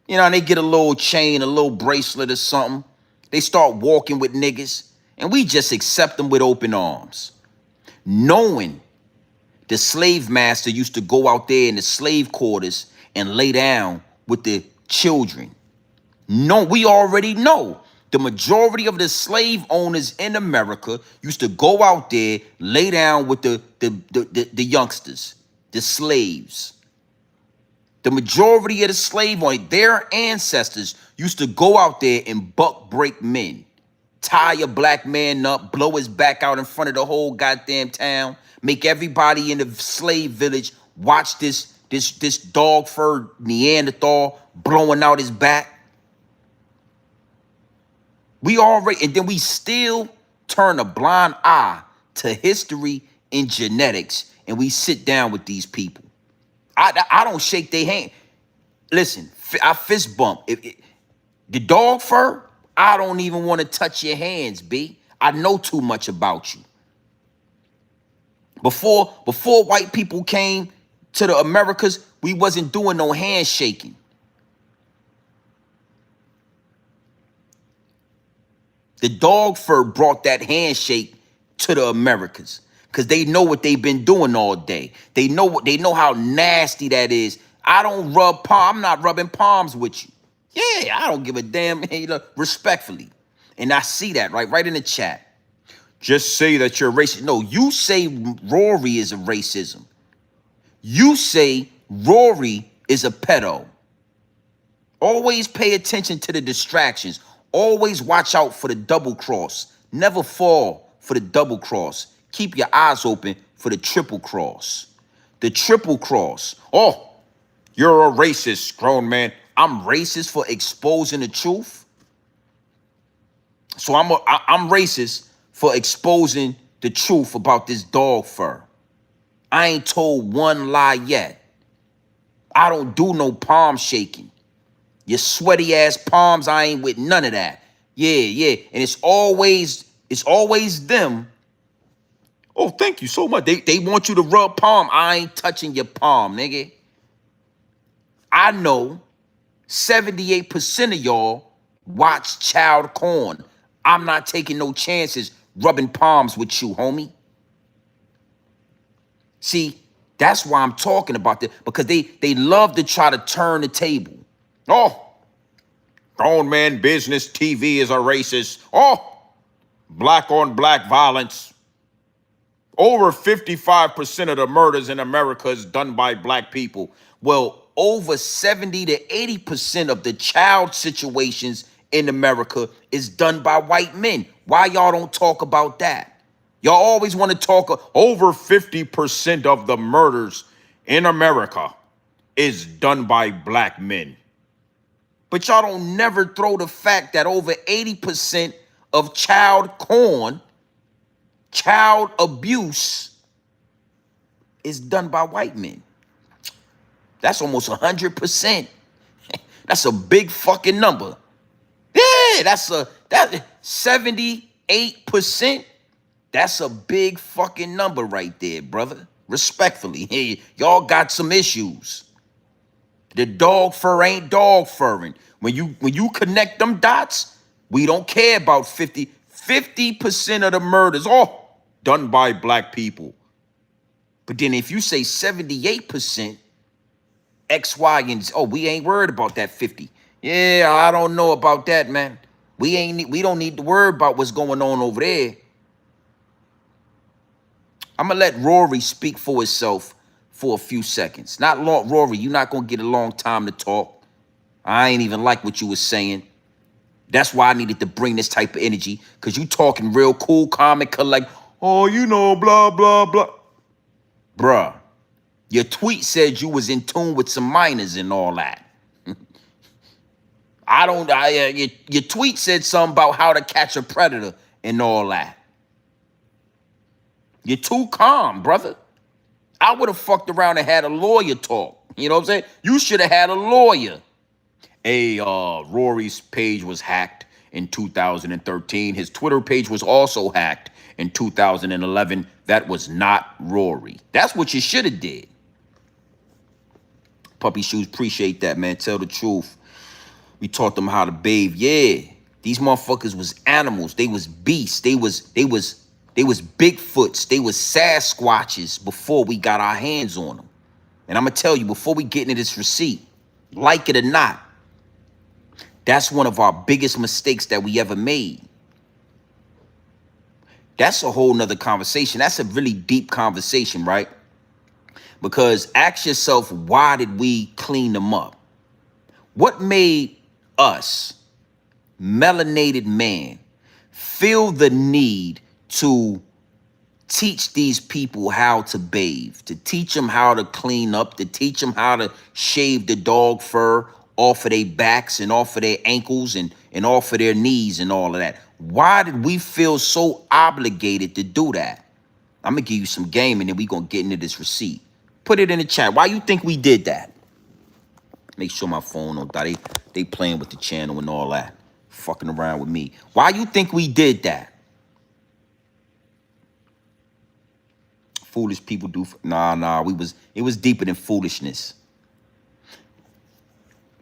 Speaker 1: You know, and they get a little chain, a little bracelet or something. They start walking with niggas. And we just accept them with open arms. Knowing the slave master used to go out there in the slave quarters and lay down with the children. No, we already know. The majority of the slave owners in America used to go out there, lay down with the youngsters, the slaves. The majority of the slave owners, their ancestors used to go out there and buck break men, tie a black man up, blow his back out in front of the whole goddamn town, make everybody in the slave village watch this dog fur Neanderthal blowing out his back. And then we still turn a blind eye to history and genetics, and we sit down with these people. I don't shake their hand. Listen, I fist bump. The dog fur, I don't even want to touch your hands, B. I know too much about you. Before white people came to the Americas, we wasn't doing no handshaking. The dog fur brought that handshake to the Americas because they know what they've been doing all day. They know how nasty that is. I don't rub palm. I'm not rubbing palms with you. Yeah, I don't give a damn, respectfully. And I see that right in the chat. Just say that you're racist. No, you say Rory is a racism. You say Rory is a pedo. Always pay attention to the distractions. Always watch out for the double cross. Never fall for the double cross. Keep your eyes open for the triple cross. The triple cross. Oh, you're a racist, grown man. I'm racist for exposing the truth. So I'm racist for exposing the truth about this dog fur. I ain't told one lie yet. I don't do no palm shaking. Your sweaty ass palms, I ain't with none of that. Yeah. And it's always them. Oh, thank you so much. They want you to rub palm. I ain't touching your palm, nigga. I know 78% of y'all watch child corn. I'm not taking no chances rubbing palms with you, homie. See, that's why I'm talking about this, because they love to try to turn the table. Oh, grown man business TV is a racist. Oh, black on black violence. Over 55% of the murders in America is done by black people. Well, over 70 to 80% of the child situations in America is done by white men. Why y'all don't talk about that? Y'all always want to talk over 50% of the murders in America is done by black men. But y'all don't never throw the fact that over 80% of child abuse is done by white men. That's almost 100%. That's a big fucking number. Yeah, that's 78%. That's a big fucking number right there, brother. Respectfully, hey, y'all got some issues. The dog fur ain't dog furring. When you connect them dots, we don't care about 50% of the murders, all done by black people. But then if you say 78%, X, Y, and Z, we ain't worried about that 50. Yeah, I don't know about that, man. We don't need to worry about what's going on over there. I'm gonna let Rory speak for himself for a few seconds. Not long, Rory, you're not gonna get a long time to talk. I ain't even like what you was saying. That's why I needed to bring this type of energy, because you talking real cool, calm, and collect. Oh, blah, blah, blah. Bruh, your tweet said you was in tune with some minors and all that. Your tweet said something about how to catch a predator and all that. You're too calm, brother. I would have fucked around and had a lawyer talk. You know what I'm saying? You should have had a lawyer. Hey, Rory's page was hacked in 2013. His Twitter page was also hacked in 2011. That was not Rory. That's what you should have did. Puppy Shoes, appreciate that, man. Tell the truth. We taught them how to bathe. Yeah, these motherfuckers was animals. They was beasts. They was Bigfoots. They was Sasquatches before we got our hands on them. And I'm gonna tell you, before we get into this receipt, like it or not, that's one of our biggest mistakes that we ever made. That's a whole nother conversation. That's a really deep conversation, right? Because ask yourself, why did we clean them up? What made us, melanated man, feel the need to teach these people how to bathe, to teach them how to clean up, to teach them how to shave the dog fur off of their backs and off of their ankles and off of their knees and all of that? Why did we feel so obligated to do that? I'm gonna give you some game and then we gonna get into this receipt. Put it in the chat. Why you think we did that? Make sure my phone don't die. They playing with the channel and all that. Fucking around with me. Why you think we did that? Foolish people do. Nah. It was deeper than foolishness.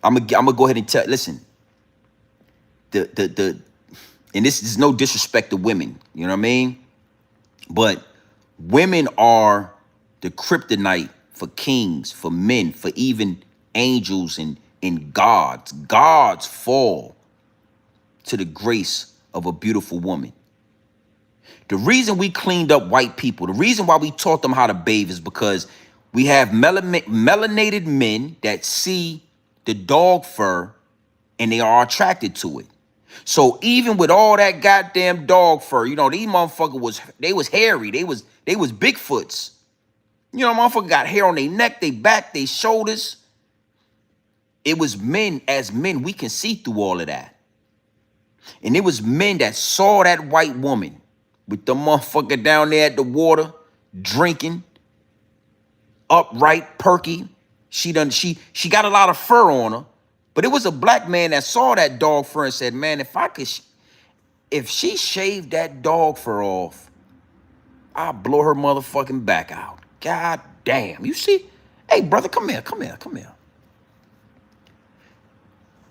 Speaker 1: I'm gonna go ahead and tell. Listen. And this is no disrespect to women. You know what I mean? But women are the kryptonite for kings, for men, for even angels and in Gods fall to the grace of a beautiful woman. The reason we cleaned up white people, the reason why we taught them how to bathe is because we have melanated men that see the dog fur and they are attracted to it. So even with all that goddamn dog fur, you know, these motherfuckers was hairy. They was Bigfoots. You know, motherfucker got hair on their neck, their back, their shoulders. It was men, as men, we can see through all of that. And it was men that saw that white woman with the motherfucker down there at the water, drinking, upright, perky. She got a lot of fur on her. But it was a black man that saw that dog fur and said, man, if she shaved that dog fur off, I'll blow her motherfucking back out. God damn. You see? Hey, brother, come here.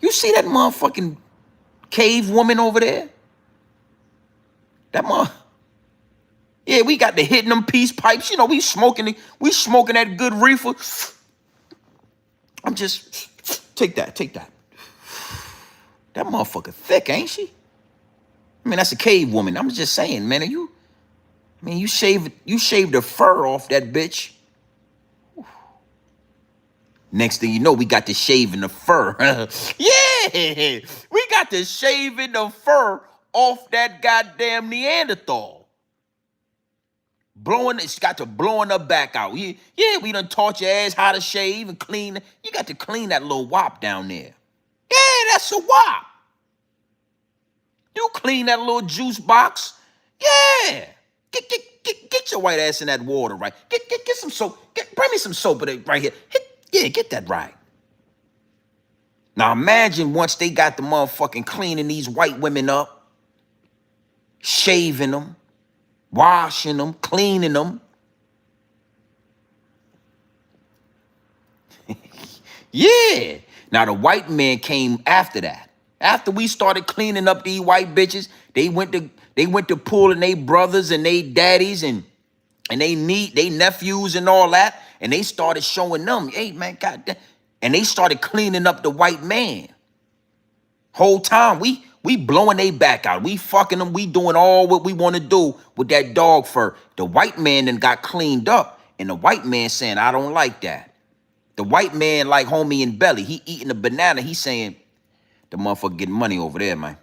Speaker 1: You see that motherfucking cave woman over there? Yeah, we got the hitting them peace pipes. You know, we smoking that good reefer. I'm just, take that. That motherfucker thick, ain't she? I mean, that's a cave woman. I'm just saying, man, you shaved the fur off that bitch. Next thing you know, we got to shaving the fur. Yeah, we got to shaving the fur off that goddamn Neanderthal. It's got to blowing her back out. Yeah, we done taught your ass how to shave and clean. You got to clean that little wop down there. Yeah, that's a wop. You clean that little juice box. Yeah. Get your white ass in that water, right? Get some soap. Bring me some soap right here. Yeah, get that right. Now imagine once they got the motherfucking cleaning these white women up, shaving them, washing them, cleaning them. Yeah. Now the white man came after that. After we started cleaning up these white bitches, they went to pulling their brothers and they daddies and they nephews and all that, and they started showing them, hey man, goddamn, and they started cleaning up the white man. Whole time we blowing they back out, we fucking them, we doing all what we want to do with that dog fur. The white man then got cleaned up, and the white man saying, I don't like that. The white man like homie in belly, he eating a banana, he saying, the motherfucker getting money over there, man.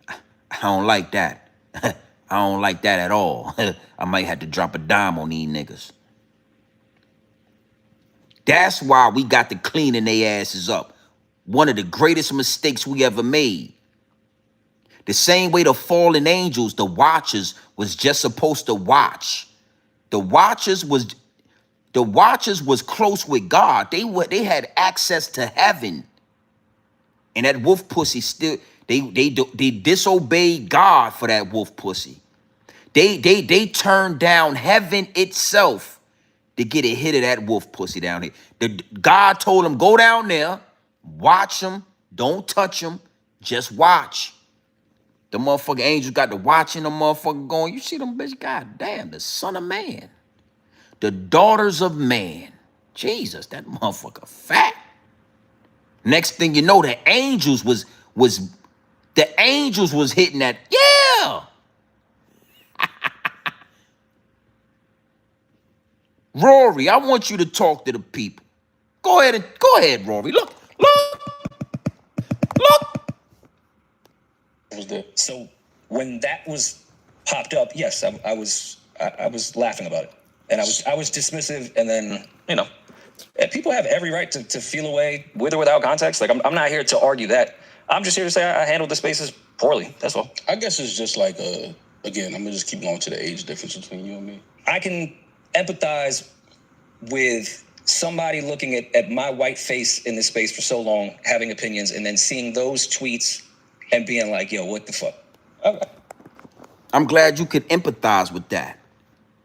Speaker 1: I don't like that. I don't like that at all. I might have to drop a dime on these niggas. That's why we got to cleaning their asses up. One of the greatest mistakes we ever made. The same way the fallen angels, the watchers, was just supposed to watch. The watchers was close with God. They had access to heaven. And that wolf pussy still, they disobeyed God for that wolf pussy. They turned down heaven itself to get a hit of that wolf pussy down here. God told them, go down there, watch them, don't touch them, just watch. The motherfucking angels got to watching the motherfucker going, you see them bitch, god damn, the son of man. The daughters of man. Jesus, that motherfucker fat. Next thing you know, the angels was hitting that. Yeah. Rory, I want you to talk to the people. Go ahead, Rory. Look.
Speaker 5: So when that was popped up, yes, I was laughing about it, and I was dismissive, and then and people have every right to feel away with or without context. Like I'm not here to argue that. I'm just here to say I handled the spaces poorly. That's all.
Speaker 6: I guess it's just like again, I'm gonna just keep going to the age difference between you and me.
Speaker 5: I can empathize with somebody looking at my white face in this space for so long, having opinions, and then seeing those tweets and being like, yo, what the fuck?
Speaker 1: I'm glad you could empathize with that.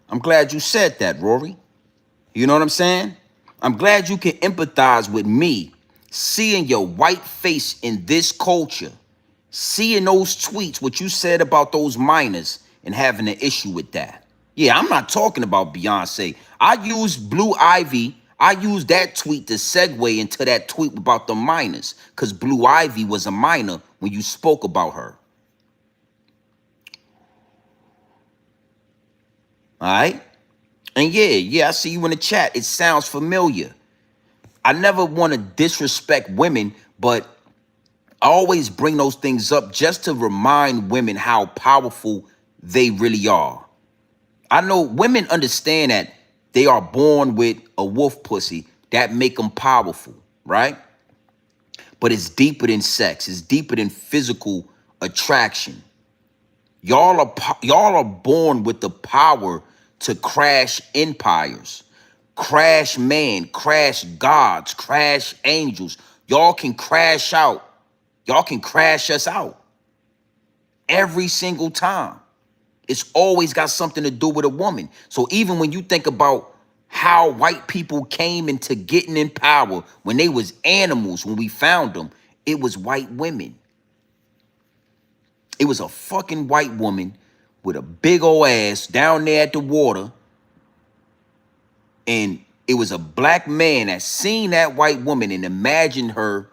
Speaker 1: I'm glad you said that, Rory. You know what I'm saying? I'm glad you can empathize with me, seeing your white face in this culture, seeing those tweets, what you said about those minors and having an issue with that. Yeah, I'm not talking about Beyonce. I use Blue Ivy. I used that tweet to segue into that tweet about the minors, because Blue Ivy was a minor when you spoke about her. All right? And yeah, I see you in the chat. It sounds familiar. I never want to disrespect women, but I always bring those things up just to remind women how powerful they really are. I know women understand that they are born with a wolf pussy that make them powerful, right? But it's deeper than sex. It's deeper than physical attraction. Y'all are born with the power to crash empires, crash man, crash gods, crash angels. Y'all can crash out. Y'all can crash us out every single time. It's always got something to do with a woman. So even when you think about how white people came into getting in power, when they was animals, when we found them, it was white women. It was a fucking white woman with a big old ass down there at the water. And it was a black man that seen that white woman and imagined her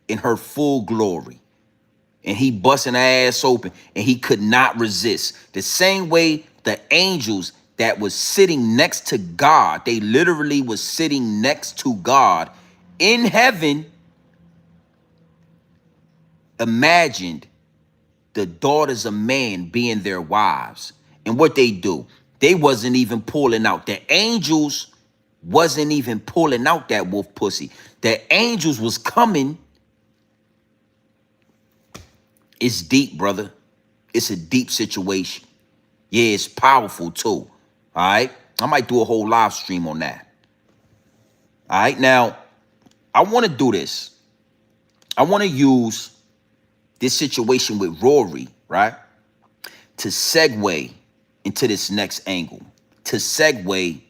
Speaker 1: in her full glory. And he busting her ass open and he could not resist. The same way the angels that was sitting next to God, they literally was sitting next to God in heaven, imagined the daughters of man being their wives. And what they do, they wasn't even pulling out. The angels wasn't even pulling out that wolf pussy. The angels was coming. It's deep, brother. It's a deep situation. Yeah, it's powerful too. All right. I might do a whole live stream on that. All right. Now, I want to do this. I want to use this situation with Rory, right, to segue into this next angle, to segue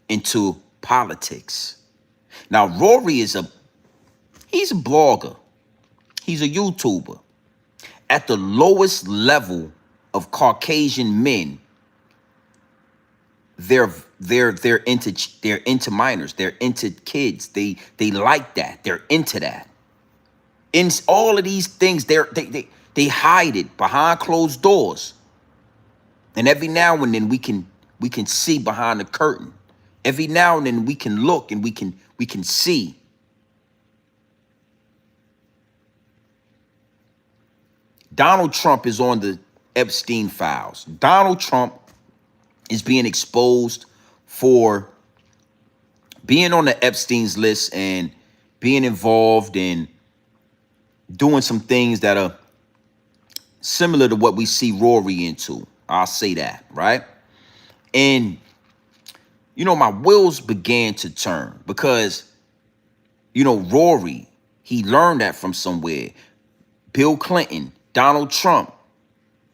Speaker 1: into politics. Now, Rory he's a blogger. He's a YouTuber. At the lowest level of Caucasian men, they're into minors. They're into kids. They like that. They're into that. In all of these things, they hide it behind closed doors. And every now and then we can see behind the curtain. Every now and then we can look and we can see. Donald Trump is on the Epsteine files. Donald Trump is being exposed for being on the Epstein's list and being involved in doing some things that are similar to what we see Rory into. I'll say that, right? And, you know, my wheels began to turn because, you know, Rory, he learned that from somewhere. Bill Clinton, Donald Trump,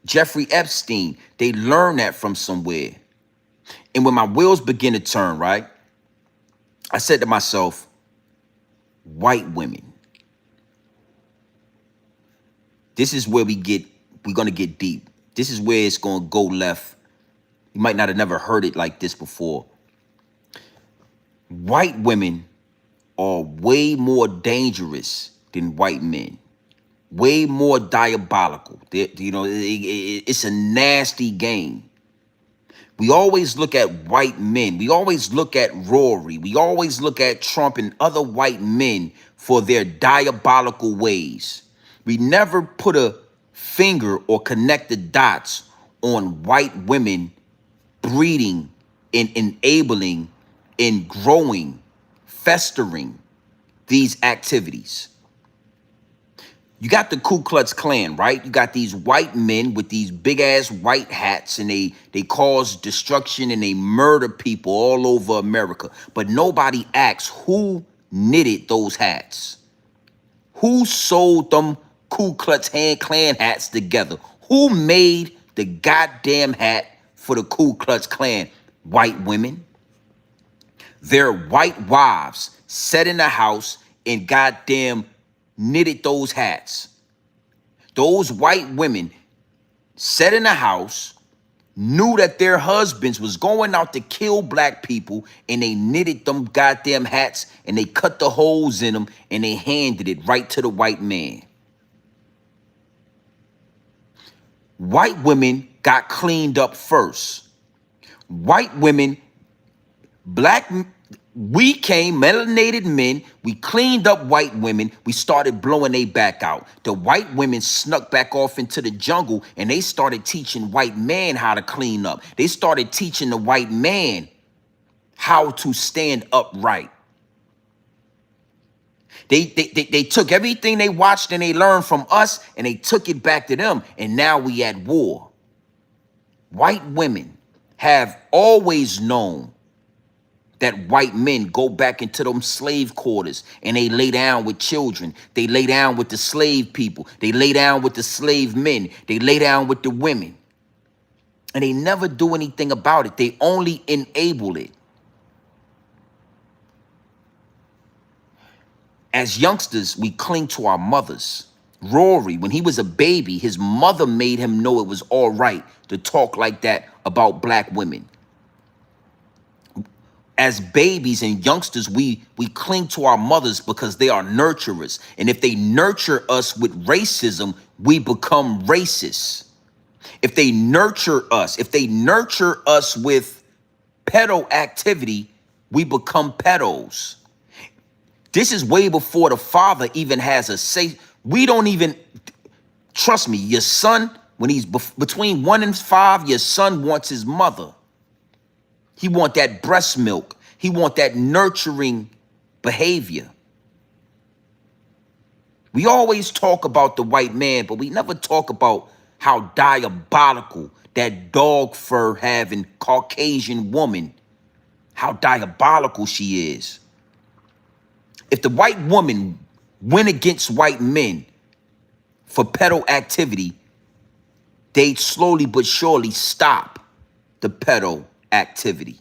Speaker 1: Jeffrey Epstein, they learned that from somewhere. And when my wheels begin to turn, right, I said to myself, white women. This is where we're going to get deep. This is where it's going to go left. You might not have never heard it like this before. White women are way more dangerous than white men. Way more diabolical. It's a nasty game. We always look at white men. We always look at Rory. We always look at Trump and other white men for their diabolical ways. We never put a finger or connect the dots on white women breeding and enabling and growing, festering these activities. You got the Ku Klux Klan, right? You got these white men with these big ass white hats and they cause destruction and they murder people all over America. But nobody asks who knitted those hats. Who sold them Ku Klux Klan hats together? Who made the goddamn hat for the Ku Klux Klan? White women. Their white wives sat in the house and goddamn knitted those hats. Those white women sat in the house, knew that their husbands was going out to kill black people, and they knitted them goddamn hats and they cut the holes in them and they handed it right to the white man. White women got cleaned up first. White women, we came, melanated men, we cleaned up white women, we started blowing they back out. The white women snuck back off into the jungle and they started teaching white man how to clean up. They started teaching the white man how to stand upright. They took everything they watched and they learned from us and they took it back to them, and now we at war. White women have always known that white men go back into them slave quarters and they lay down with children. They lay down with the slave people. They lay down with the slave men. They lay down with the women. And they never do anything about it. They only enable it. As youngsters, we cling to our mothers. Rory, when he was a baby, his mother made him know it was all right to talk like that about black women. As babies and youngsters, we cling to our mothers because they are nurturers. And if they nurture us with racism, we become racist. If they nurture us with pedo activity, we become pedos. This is way before the father even has a say. We don't even, trust me, your son, when he's between 1 and 5, your son wants his mother. He want that breast milk. He want that nurturing behavior. We always talk about the white man, but we never talk about how diabolical that dog fur having Caucasian woman, how diabolical she is. If the white woman went against white men for pedo activity, they'd slowly but surely stop the pedo activity.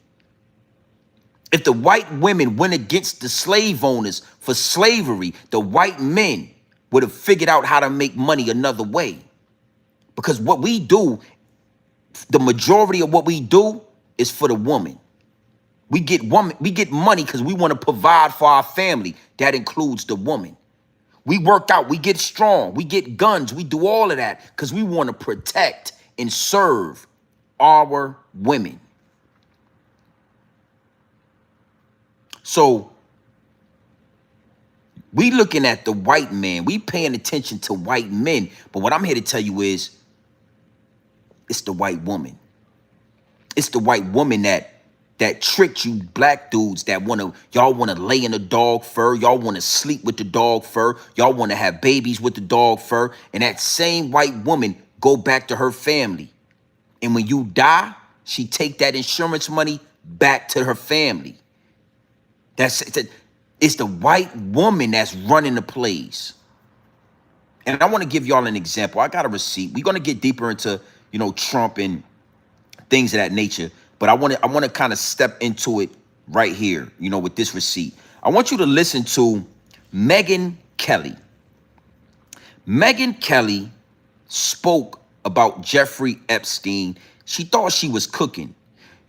Speaker 1: If the white women went against the slave owners for slavery, the white men would have figured out how to make money another way. Because what we do, the majority of what we do is for the woman. We get money because we want to provide for our family. That includes the woman. We work out, we get strong, we get guns, we do all of that because we want to protect and serve our women. So we looking at the white man, we paying attention to white men, but what I'm here to tell you is it's the white woman. It's the white woman that tricked you black dudes that y'all want to lay in the dog fur, y'all want to sleep with the dog fur, y'all want to have babies with the dog fur, and that same white woman go back to her family. And when you die, she take that insurance money back to her family. It's the white woman that's running the plays. And I want to give y'all an example. I got a receipt. We're going to get deeper into, Trump and things of that nature. But I want to kind of step into it right here, with this receipt. I want you to listen to Megyn Kelly. Megyn Kelly spoke about Jeffrey Epstein. She thought she was cooking,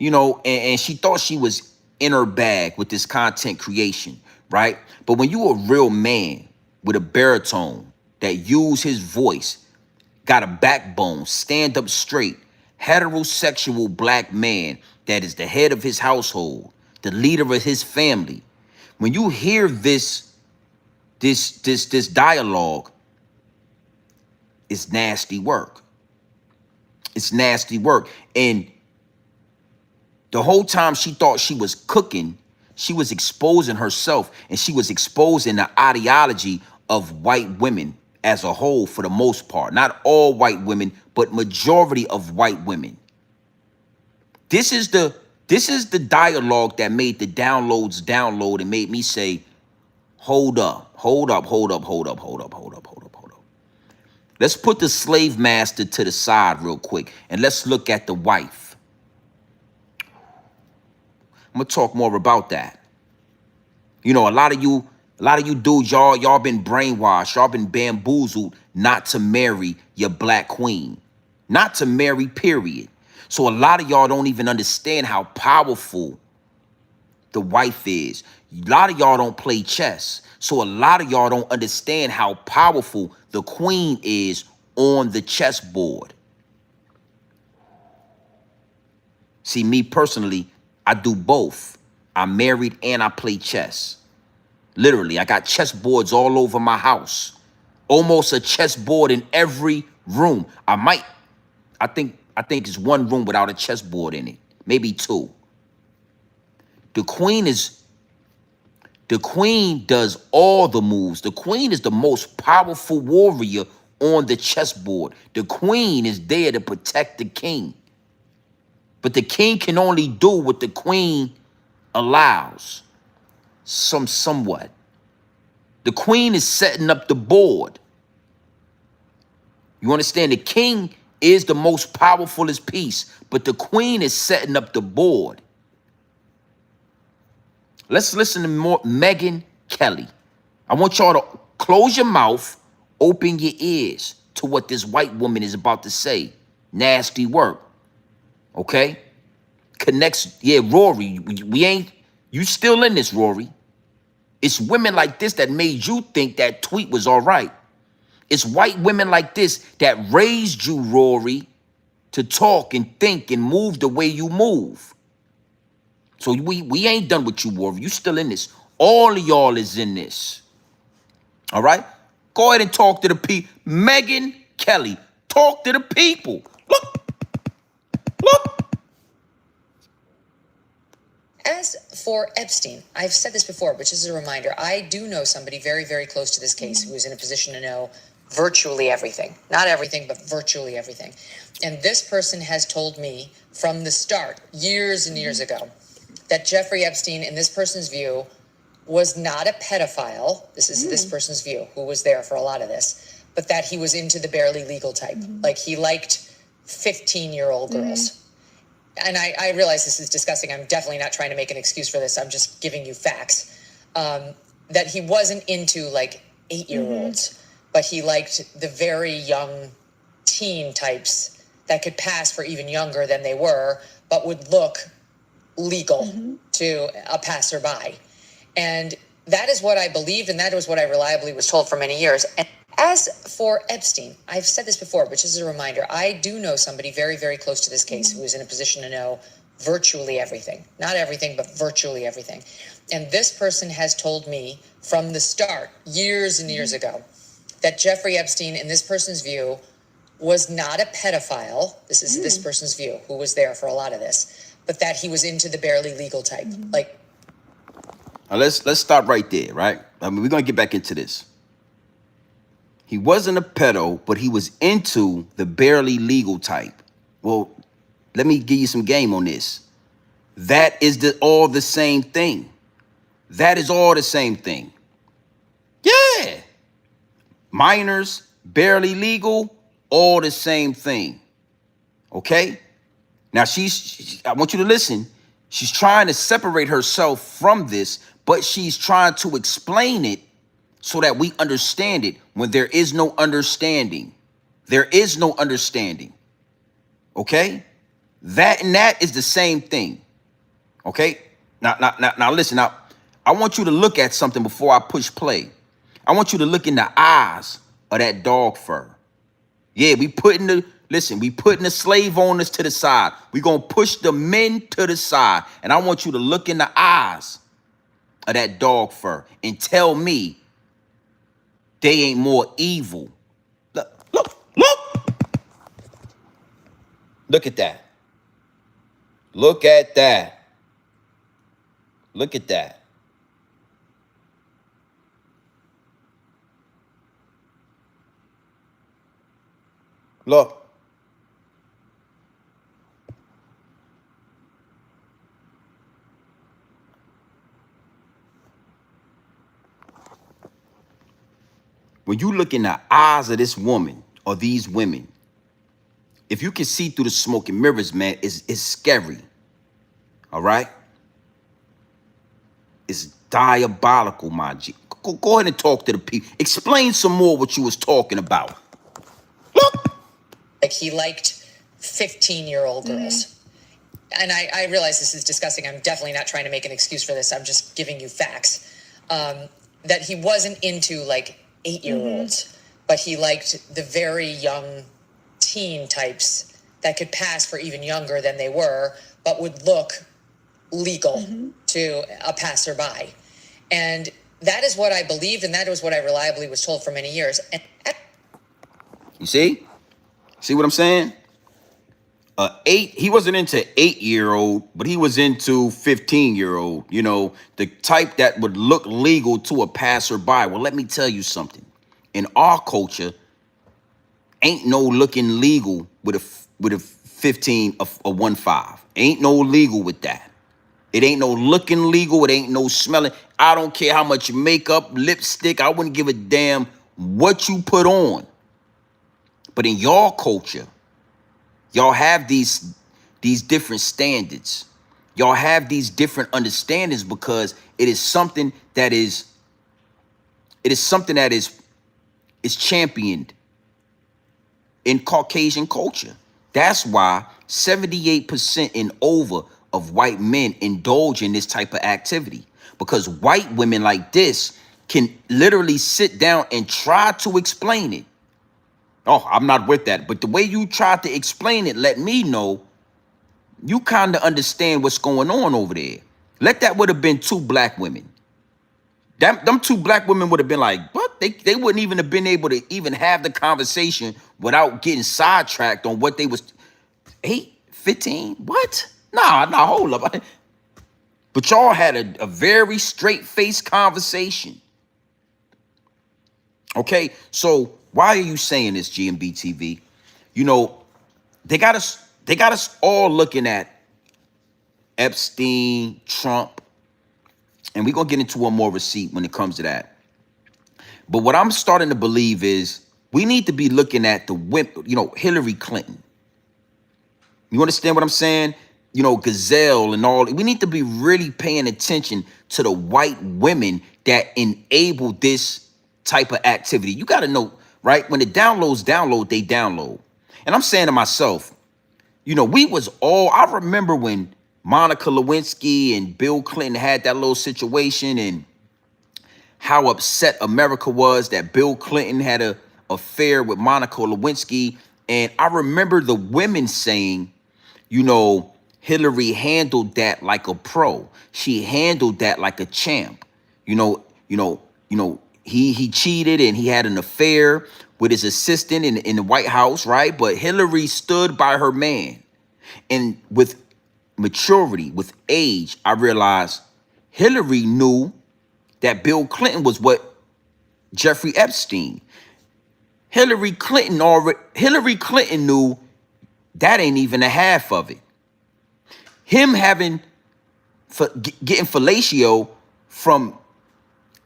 Speaker 1: and she thought she was in her bag with this content creation, right? But when you a real man with a baritone that use his voice, got a backbone, stand up straight, heterosexual black man that is the head of his household, the leader of his family, when you hear this dialogue, it's nasty work. It's nasty work. And the whole time she thought she was cooking, she was exposing herself, and she was exposing the ideology of white women as a whole, for the most part. Not all white women, but majority of white women. This is the dialogue that made the downloads download and made me say, hold up. Let's put the slave master to the side real quick, and let's look at the wife. I'm gonna talk more about that. A lot of you dudes, y'all been brainwashed, y'all been bamboozled not to marry your black queen, not to marry, period. So a lot of y'all don't even understand how powerful the wife is. A lot of y'all don't play chess. So a lot of y'all don't understand how powerful the queen is on the chessboard. See, me personally, I do both. I'm married and I play chess. Literally, I got chessboards all over my house. Almost a chessboard in every room. I think it's one room without a chessboard in it. Maybe two. The queen does all the moves. The queen is the most powerful warrior on the chessboard. The queen is there to protect the king. But the king can only do what the queen allows. Somewhat. The queen is setting up the board. You understand? The king is the most powerfulest piece, but the queen is setting up the board. Let's listen to more Megyn Kelly. I want y'all to close your mouth, open your ears to what this white woman is about to say. Nasty work. Okay? Connects, yeah, Rory, we ain't, you still in this, Rory. It's women like this that made you think that tweet was all right. It's white women like this that raised you, Rory, to talk and think and move the way you move. So we ain't done with you, Rory. You still in this. All of y'all is in this. All right? Go ahead and talk to the people. Megyn Kelly, talk to the people. Look.
Speaker 7: As for Epstein, I've said this before, but just as a reminder, I do know somebody very, very close to this case who is in a position to know virtually everything. Not everything, but virtually everything. And this person has told me from the start, years and years ago, that Jeffrey Epstein, in this person's view, was not a pedophile. This is this person's view, who was there for a lot of this, but that he was into the barely legal type. Like he liked 15-year-old girls. And I realize this is disgusting. I'm definitely not trying to make an excuse for this. I'm just giving you facts. That he wasn't into like 8-year-olds, but he liked the very young teen types that could pass for even younger than they were, but would look legal to a passerby. And that is what I believed, and that was what I reliably was told for many years. And as for Epstein, I've said this before, but just as a reminder, I do know somebody very, very close to this case who is in a position to know virtually everything. Not everything, but virtually everything. And this person has told me from the start, years and years ago, that Jeffrey Epstein, in this person's view, was not a pedophile. This is this person's view, who was there for a lot of this, but that he was into the barely legal type. Like,
Speaker 1: Now let's stop right there, right? I mean, we're gonna get back into this. He wasn't a pedo, but he was into the barely legal type. Well, let me give you some game on this. That is all the same thing. That is all the same thing. Yeah. Minors, barely legal, all the same thing. Okay? Now I want you to listen. She's trying to separate herself from this, but she's trying to explain it so that we understand it when there is no understanding. There is no understanding. Okay? That and that is the same thing. Okay? Now listen. Now, I want you to look at something before I push play. I want you to look in the eyes of that dog fur. Yeah, we putting the slave owners to the side. We gonna push the men to the side. And I want you to look in the eyes of that dog fur and tell me they ain't more evil. Look. Look at that. Look at that. Look at that. Look. When you look in the eyes of this woman or these women, if you can see through the smoke and mirrors, man, it's scary. All right? It's diabolical, my G. Go ahead and talk to the people. Explain some more what you was talking about. Look.
Speaker 7: Like he liked 15-year-old girls. And I realize this is disgusting. I'm definitely not trying to make an excuse for this. I'm just giving you facts. That he wasn't into like 8-year-olds, but he liked the very young teen types that could pass for even younger than they were, but would look legal to a passerby. And that is what I believed, and that was what I reliably was told for many years. And
Speaker 1: You see? See what I'm saying? He wasn't into 8-year-old, but he was into 15-year-old, you know, the type that would look legal to a passerby. Well, let me tell you something. In our culture, ain't no looking legal with a 15, a 1.5. Ain't no legal with that. It ain't no looking legal. It ain't no smelling. I don't care how much makeup, lipstick. I wouldn't give a damn what you put on. But in your culture, y'all have these different standards. Y'all have these different understandings because it is something that is championed in Caucasian culture. That's why 78% and over of white men indulge in this type of activity, because white women like this can literally sit down and try to explain it. Oh, I'm not with that. But the way you tried to explain it, let me know you kind of understand what's going on over there. That would have been 2 black women. Them 2 black women would have been like, what? They wouldn't even have been able to even have the conversation without getting sidetracked on what they was. 8, 15? What? Nah, hold up. But y'all had a very straight-faced conversation. Okay, so why are you saying this, GMB TV? You know, they got us all looking at Epstein, Trump, and we're gonna get into one more receipt when it comes to that. But what I'm starting to believe is we need to be looking at the women, you know, Hillary Clinton. You understand what I'm saying? You know, Gazelle and all. We need to be really paying attention to the white women that enable this type of activity. You got to know, right? When the download, they download. And I'm saying to myself, you know, I remember when Monica Lewinsky and Bill Clinton had that little situation and how upset America was that Bill Clinton had an affair with Monica Lewinsky. And I remember the women saying, you know, Hillary handled that like a pro. She handled that like a champ. He cheated and he had an affair with his assistant in the White House, right? But Hillary stood by her man. And with maturity, with age, I realized Hillary knew that Bill Clinton was what Jeffrey Epstein. Hillary Clinton knew that ain't even a half of it. Him getting fellatio from,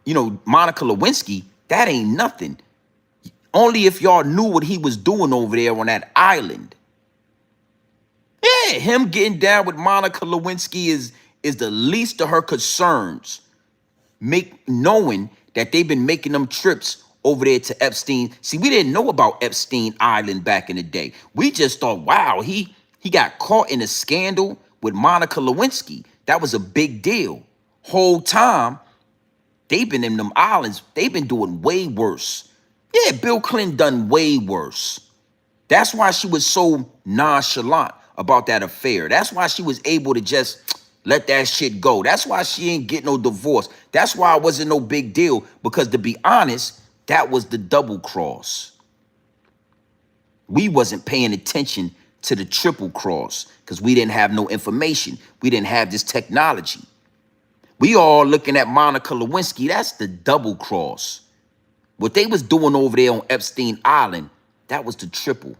Speaker 1: you know, Monica Lewinsky, that ain't nothing. Only if y'all knew what he was doing over there on that island. Yeah, him getting down with Monica Lewinsky is the least of her concerns. Knowing that they've been making them trips over there to Epstein. See, we didn't know about Epstein Island back in the day. We just thought, wow, he got caught in a scandal with Monica Lewinsky. That was a big deal. Whole time, they've been in them islands. They've been doing way worse. Yeah, Bill Clinton done way worse. That's why she was so nonchalant about that affair. That's why she was able to just let that shit go. That's why she ain't get no divorce. That's why it wasn't no big deal. Because to be honest, that was the double cross. We wasn't paying attention to the triple cross because we didn't have no information. We didn't have this technology. We all looking at Monica Lewinsky. That's the double cross. What they was doing over there on Epstein Island, that was the triple.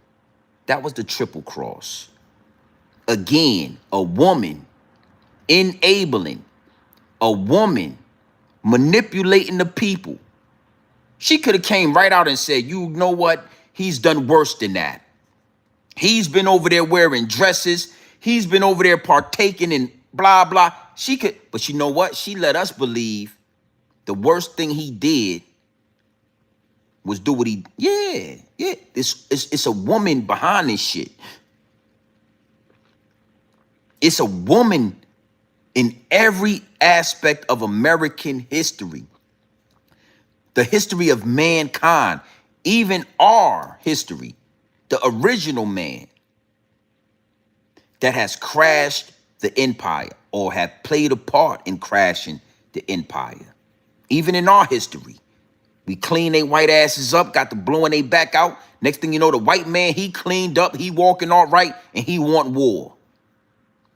Speaker 1: That was the triple cross. Again, a woman enabling, a woman manipulating the people. She could have came right out and said, you know what? He's done worse than that. He's been over there wearing dresses. He's been over there partaking in blah, blah. She could, but you know what? She let us believe the worst thing he did was do what he, yeah. It's a woman behind this shit. It's a woman in every aspect of American history, the history of mankind, even our history, the original man that has crashed the empire or have played a part in crashing the empire. Even in our history, we clean they white asses up, got the blowing they back out. Next thing you know, the white man, he cleaned up, he walking all right, and he want war.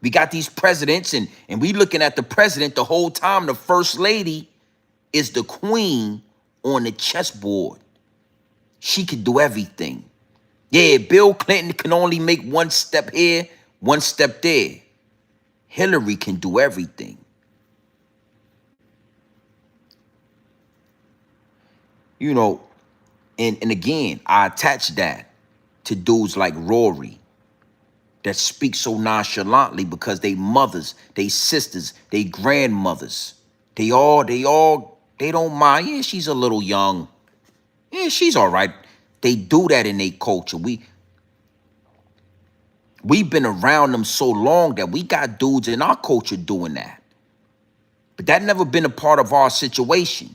Speaker 1: We got these presidents, and we looking at the president the whole time. The first lady is the queen on the chessboard. She can do everything. Yeah, Bill Clinton can only make one step here, one step there. Hillary can do everything. You know, and again, I attach that to dudes like Rory that speak so nonchalantly because they mothers, they sisters, they grandmothers, they don't mind. Yeah, she's a little young. Yeah, she's all right. They do that in their culture. We've been around them so long that we got dudes in our culture doing that. But that never been a part of our situation.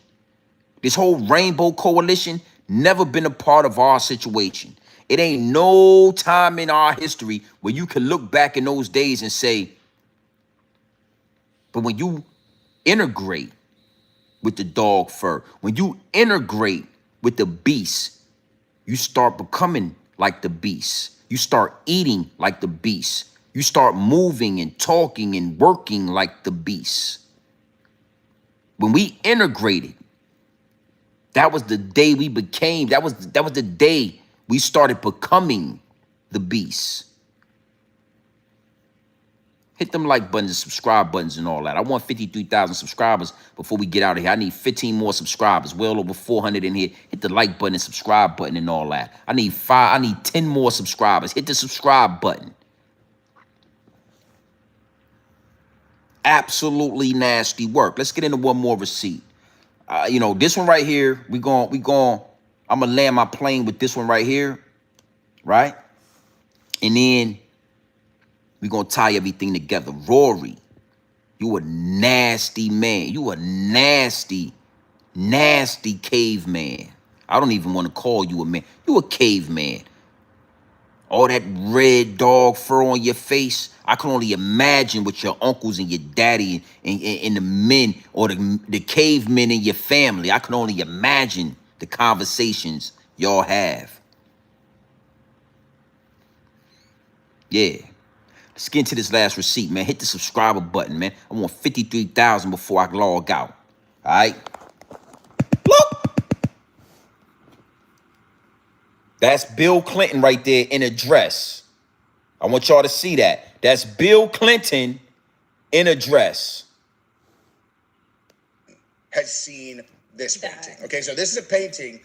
Speaker 1: This whole rainbow coalition never been a part of our situation. It ain't no time in our history where you can look back in those days and say, but when you integrate with the dog fur, when you integrate with the beast, you start becoming like the beast. You start eating like the beast. You start moving and talking and working like the beast. When we integrated, that was the day we became, that was the day we started becoming the beast. Hit them like buttons, subscribe buttons and all that. I want 53,000 subscribers before we get out of here. I need 15 more subscribers, well over 400 in here. Hit the like button and subscribe button and all that. I need 10 more subscribers. Hit the subscribe button. Absolutely nasty work. Let's get into one more receipt. You know, this one right here, I'm gonna land my plane with this one right here, right? And then we're gonna tie everything together. Rory, you a nasty man. You a nasty, nasty caveman. I don't even want to call you a man. You a caveman. All that red dog fur on your face. I can only imagine what your uncles and your daddy and the men or the cavemen in your family. I can only imagine the conversations y'all have. Yeah. Let's get into this last receipt, man. Hit the subscriber button, man. I want 53,000 before I log out. All right? Look! That's Bill Clinton right there in a dress. I want y'all to see that. That's Bill Clinton in a dress.
Speaker 4: Has seen this painting. Okay, so this is a painting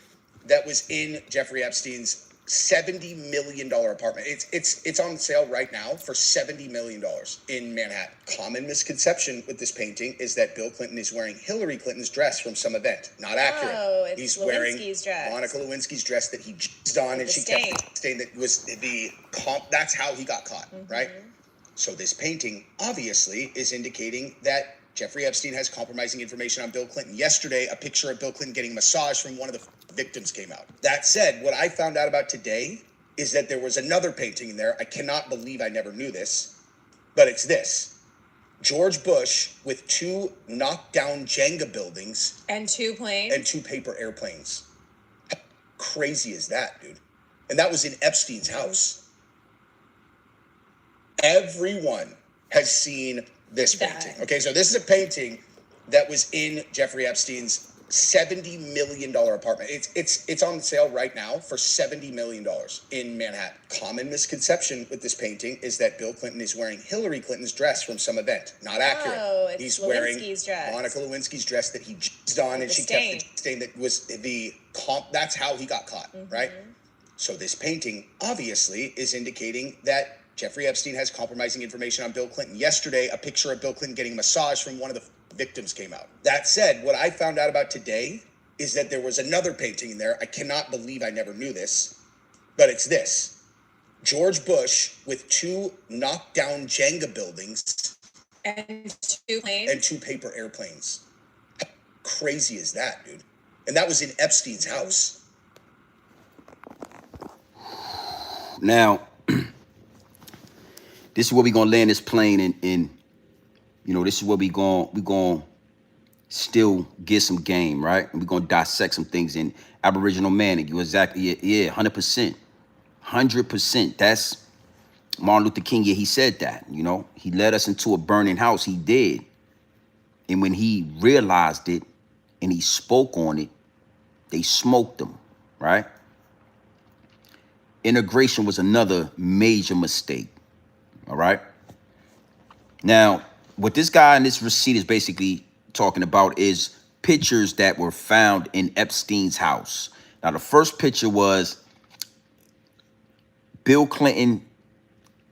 Speaker 4: that was in Jeffrey Epstein's $70 million apartment. It's on sale right now for $70 million in Manhattan. Common misconception with this painting is that Bill Clinton is wearing Hillary Clinton's dress from some event. Not accurate.
Speaker 2: Oh, it's
Speaker 4: He's
Speaker 2: Lewinsky's
Speaker 4: wearing
Speaker 2: dress.
Speaker 4: Monica Lewinsky's dress that he jizzed on, and she kept saying that was the that's how he got caught, right? So this painting obviously is indicating that Jeffrey Epstein has compromising information on Bill Clinton. Yesterday, a picture of Bill Clinton getting a massage from one of the victims came out. That said, what I found out about today is that there was another painting in there. I cannot believe I never knew this, but it's this. George Bush with 2 knocked down Jenga buildings.
Speaker 2: And 2 planes.
Speaker 4: And 2 paper airplanes. How crazy is that, dude? And that was in Epstein's house. Everyone has seen this painting. Okay, so this is a painting that was in Jeffrey Epstein's $70 million apartment. It's on sale right now for $70 million in Manhattan. Common misconception with this painting is that Bill Clinton is wearing Hillary Clinton's dress from some event. Not accurate.
Speaker 2: Oh, it's
Speaker 4: He's
Speaker 2: Lewinsky's
Speaker 4: wearing
Speaker 2: dress.
Speaker 4: Monica Lewinsky's dress that he jizzed on, and she kept saying that was that's how he got caught, right? So this painting obviously is indicating that Jeffrey Epstein has compromising information on Bill Clinton. Yesterday, a picture of Bill Clinton getting a massage from one of the victims came out. That said, what I found out about today is that there was another painting in there. I cannot believe I never knew this, but it's this. George Bush with 2 knocked down Jenga buildings
Speaker 2: And 2 planes.
Speaker 4: and 2 paper airplanes. How crazy is that, dude? And that was in Epstein's house.
Speaker 1: Now, this is where we're gonna land this plane in you know, this is where we gonna still get some game, right? And we're gonna dissect some things in Aboriginal man. You exactly, yeah, 100%. 100%. That's Martin Luther King. Yeah, he said that, you know. He led us into a burning house. He did. And when he realized it and he spoke on it, they smoked him, right? Integration was another major mistake, all right? Now, what this guy in this receipt is basically talking about is pictures that were found in Epstein's house. Now, the first picture was Bill Clinton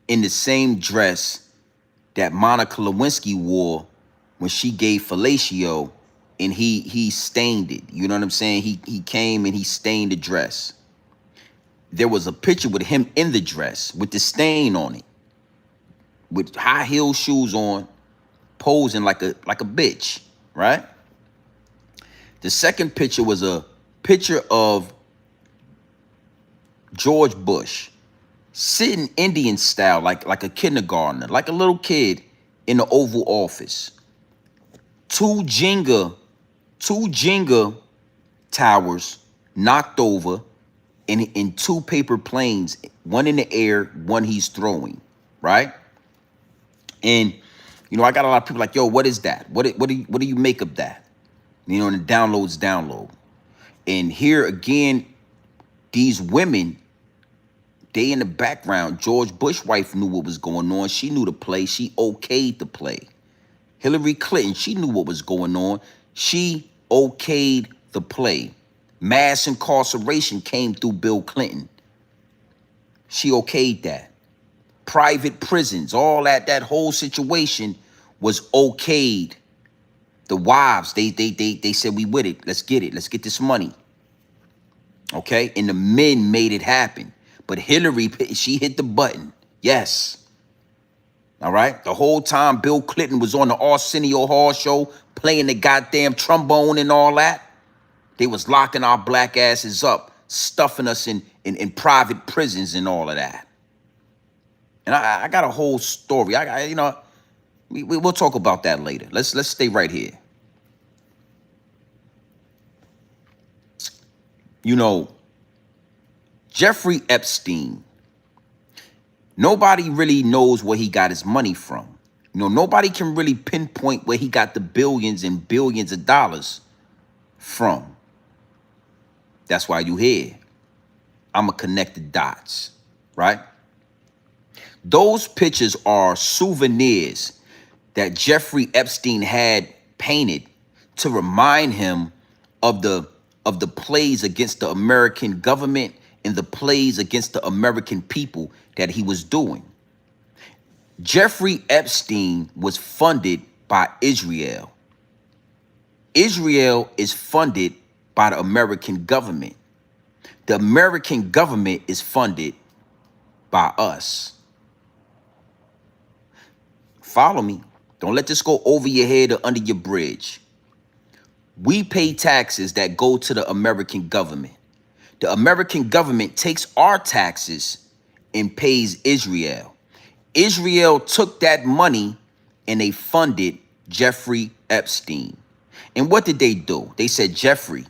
Speaker 1: in the same dress that Monica Lewinsky wore when she gave fellatio, and he stained it. You know what I'm saying? He came and he stained the dress. There was a picture with him in the dress with the stain on it, with high heel shoes on, posing like a bitch, right? The second picture was a picture of George Bush sitting Indian style, like a kindergartner, like a little kid in the Oval Office. Two Jenga towers knocked over in 2 paper planes, one in the air, one he's throwing, right? And you know, I got a lot of people like, yo, what is that? What do you make of that? You know, and the download. And here again, these women, they in the background. George Bush's wife knew what was going on. She knew the play. She okayed the play. Hillary Clinton, she knew what was going on. She okayed the play. Mass incarceration came through Bill Clinton. She okayed that. Private prisons, all that whole situation was okayed. The wives, they said, we with it. Let's get it. Let's get this money. Okay? And the men made it happen. But Hillary, she hit the button. Yes. All right? The whole time Bill Clinton was on the Arsenio Hall show playing the goddamn trombone and all that, they was locking our black asses up, stuffing us in private prisons and all of that. And I got a whole story. You know, we'll talk about that later. Let's stay right here. You know, Jeffrey Epstein, nobody really knows where he got his money from. You know, nobody can really pinpoint where he got the billions and billions of dollars from. That's why you here. I'ma connect the dots, right? Those pictures are souvenirs that Jeffrey Epstein had painted to remind him of the plays against the American government and the plays against the American people that he was doing. Jeffrey Epstein was funded by Israel. Israel is funded by the American government. The American government is funded by us. Follow me. Don't let this go over your head or under your bridge. We pay taxes that go to the American government. The American government takes our taxes and pays Israel. Israel took that money and they funded Jeffrey Epstein. And what did they do? They said, Jeffrey,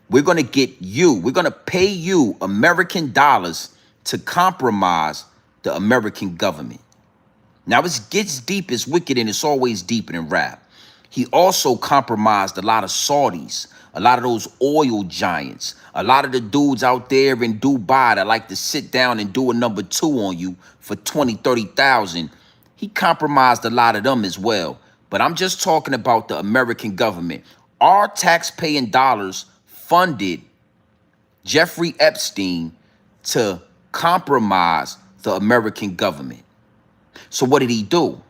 Speaker 1: we're going to pay you American dollars to compromise the American government. Now, it gets deep, it's wicked, and it's always deeper than rap. He also compromised a lot of Saudis, a lot of those oil giants, a lot of the dudes out there in Dubai that like to sit down and do a number 2 on you for 20, 30,000. He compromised a lot of them as well. But I'm just talking about the American government. Our tax-paying dollars funded Jeffrey Epstein to compromise the American government. So what did he do?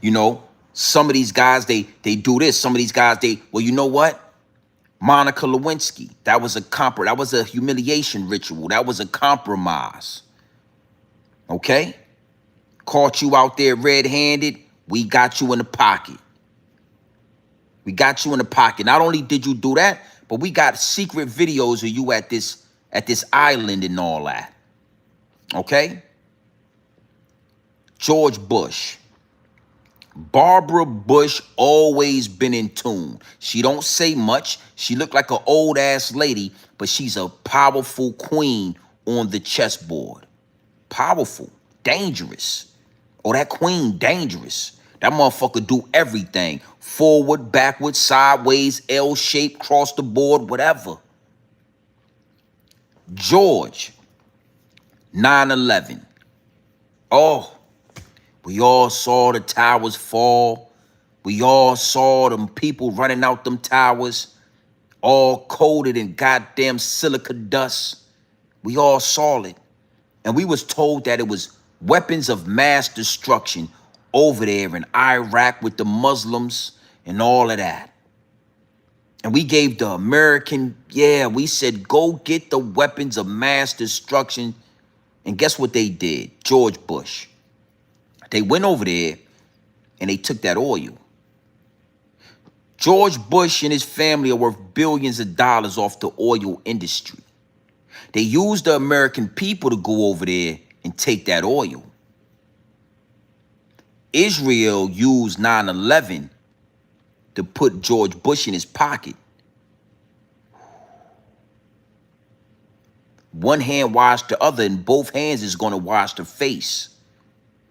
Speaker 1: You know, some of these guys, they do this. Some of these guys, well, you know what? Monica Lewinsky, that was a humiliation ritual. That was a compromise. Okay? Caught you out there red-handed, we got you in the pocket. We got you in the pocket. Not only did you do that, but we got secret videos of you at this island and all that. Okay? George Bush. Barbara Bush always been in tune. She don't say much. She look like an old ass lady, but she's a powerful queen on the chessboard. Powerful, dangerous. Oh, that queen dangerous. That motherfucker do everything. Forward, backward, sideways, L shape, cross the board, whatever. George, 9/11. Oh, we all saw the towers fall. We all saw them people running out them towers, all coated in goddamn silica dust. We all saw it. And we was told that it was weapons of mass destruction over there in Iraq with the Muslims and all of that. And we gave the American, we said, go get the weapons of mass destruction. And guess what they did? George Bush. They went over there and they took that oil. George Bush and his family are worth billions of dollars off the oil industry. They used the American people to go over there and take that oil. Israel used 9/11 to put George Bush in his pocket. One hand washed the other, and both hands is gonna wash the face.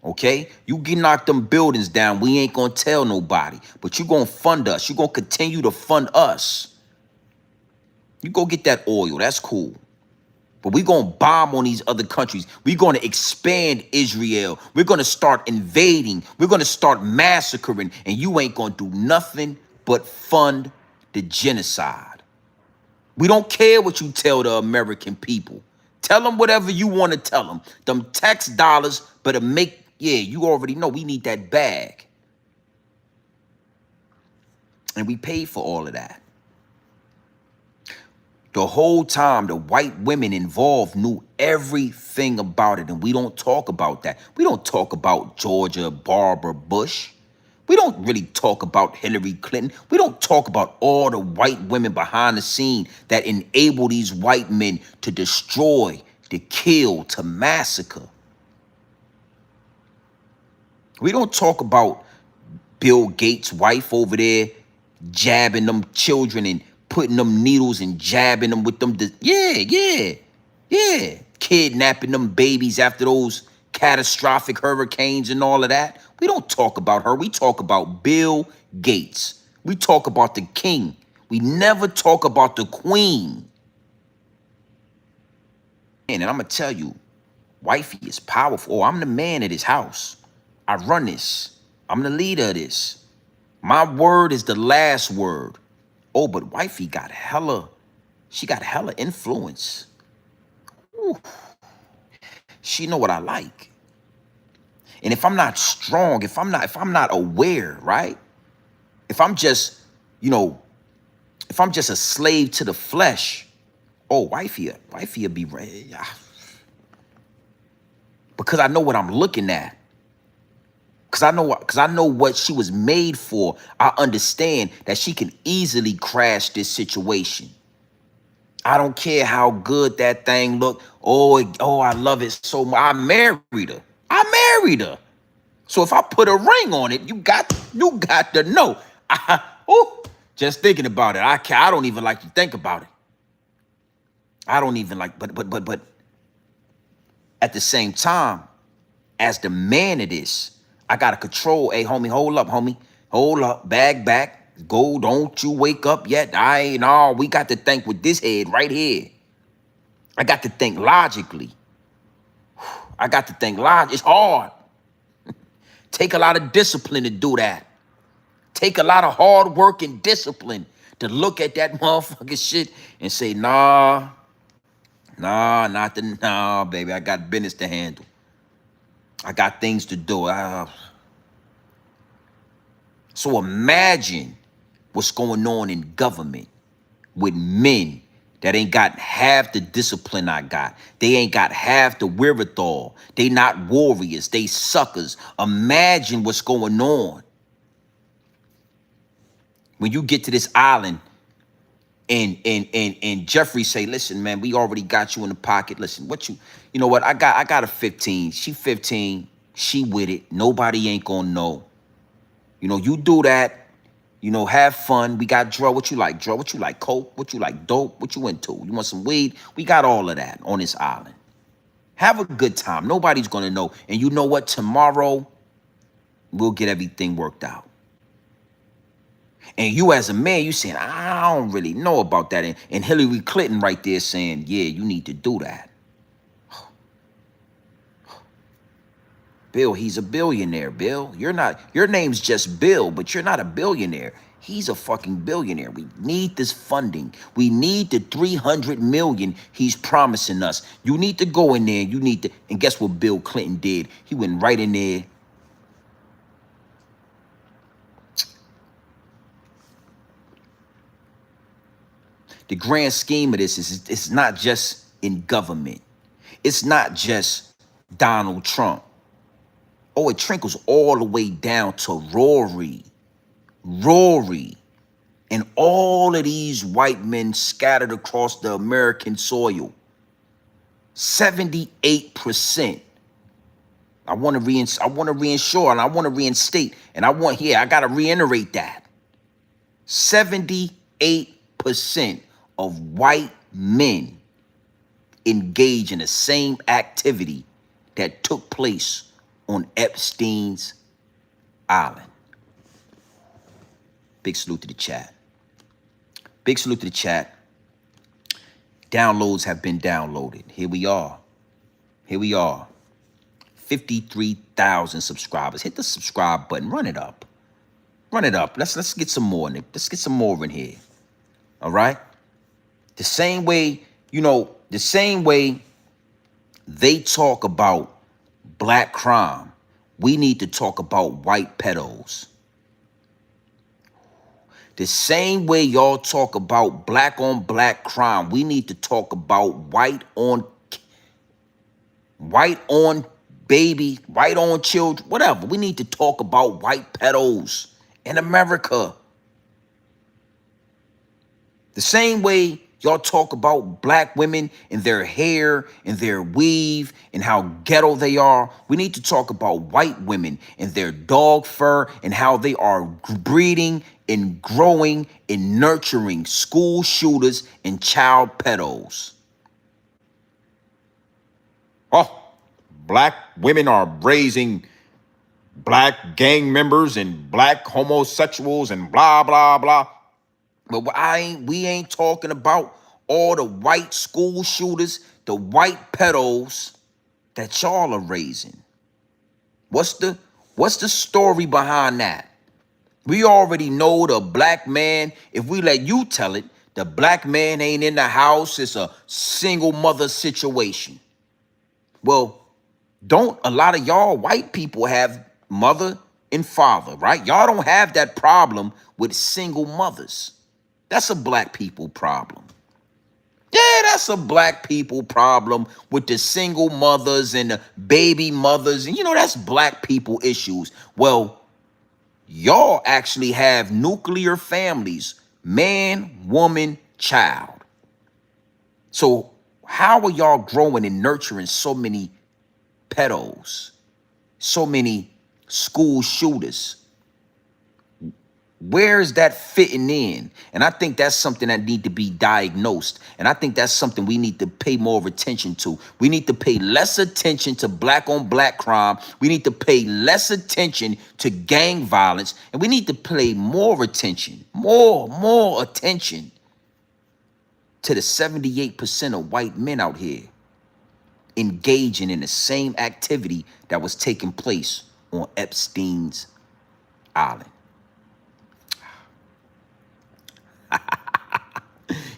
Speaker 1: Okay? You can knock them buildings down, we ain't gonna tell nobody. But you gonna fund us. You gonna continue to fund us. You go get that oil, that's cool. But we're going to bomb on these other countries. We're going to expand Israel. We're going to start invading. We're going to start massacring. And you ain't going to do nothing but fund the genocide. We don't care what you tell the American people. Tell them whatever you want to tell them. Them tax dollars better make, you already know we need that bag. And we paid for all of that. The whole time, the white women involved knew everything about it, and we don't talk about that. We don't talk about Georgia Barbara Bush. We don't really talk about Hillary Clinton. We don't talk about all the white women behind the scene that enable these white men to destroy, to kill, to massacre. We don't talk about Bill Gates' wife over there jabbing them children and putting them needles and jabbing them with them. Kidnapping them babies after those catastrophic hurricanes and all of that. We don't talk about her. We talk about Bill Gates. We talk about the king. We never talk about the queen. And I'm going to tell you, wifey is powerful. Oh, I'm the man of this house. I run this. I'm the leader of this. My word is the last word. Oh, but wifey got hella influence. Ooh. She know what I like. And if I'm not strong, if I'm not aware, right? If I'm just, if I'm just a slave to the flesh, oh, wifey will be ready. Because I know what I'm looking at. Because I know what she was made for. I understand that she can easily crash this situation. I don't care how good that thing look. Oh, I love it so much. I married her. So if I put a ring on it, you got to know. Just thinking about it, I don't even like to think about it. I don't even like, but at the same time, as the man of this, I gotta control. Hey, homie, hold up, homie. Hold up, bag back. Go, don't you wake up yet. We got to think with this head right here. I got to think logically. It's hard. Take a lot of discipline to do that. Take a lot of hard work and discipline to look at that motherfucking shit and say, nah, baby. I got business to handle. I got things to do. So imagine what's going on in government with men that ain't got half the discipline I got. They ain't got half the wherewithal. They not warriors. They suckers. Imagine what's going on when you get to this island and Jeffrey say, listen, man, we already got you in the pocket. Listen, you know what? I got a 15. She 15. She with it. Nobody ain't gonna know. You know, you do that. You know, have fun. We got drugs. What you like, drugs? What you like, coke? What you like, dope? What you into? You want some weed? We got all of that on this island. Have a good time. Nobody's gonna know. And you know what? Tomorrow, we'll get everything worked out. And you as a man, you saying, I don't really know about that. And Hillary Clinton right there saying, yeah, you need to do that. Bill, he's a billionaire, Bill. You're not, your name's just Bill, but you're not a billionaire. He's a fucking billionaire. We need this funding. We need the 300 million he's promising us. You need to go in there. You need to, and guess what Bill Clinton did? He went right in there. The grand scheme of this is it's not just in government. It's not just Donald Trump. Oh, it trickles all the way down to Rory, and all of these white men scattered across the American soil. 78%. I want to reinsure and I want to reinstate and I got to reiterate that. 78% of white men engage in the same activity that took place on Epstein's island. Big salute to the chat. Big salute to the chat. Downloads have been downloaded. Here we are. 53,000 subscribers. Hit the subscribe button. Run it up. Let's get some more. Let's get some more in here. All right? The same way they talk about black crime, we need to talk about white pedos. The same way y'all talk about black on black crime, we need to talk about white on baby, white on children, whatever. We need to talk about white pedos in America. The same way y'all talk about black women and their hair and their weave and how ghetto they are, we need to talk about white women and their dog fur and how they are breeding and growing and nurturing school shooters and child pedos. Oh, black women are raising black gang members and black homosexuals and blah, blah, blah. But we ain't talking about all the white school shooters, the white pedos that y'all are raising. What's the story behind that? We already know the black man, if we let you tell it, the black man ain't in the house. It's a single mother situation. Well, don't a lot of y'all white people have mother and father, right? Y'all don't have that problem with single mothers. That's a black people problem. Yeah, that's a black people problem with the single mothers and the baby mothers. And, that's black people issues. Well, y'all actually have nuclear families, man, woman, child. So how are y'all growing and nurturing so many pedos, so many school shooters? Where is that fitting in? And I think that's something that need to be diagnosed. And I think that's something we need to pay more attention to. We need to pay less attention to black on black crime. We need to pay less attention to gang violence. And we need to pay more attention, more attention to the 78% of white men out here engaging in the same activity that was taking place on Epstein's island.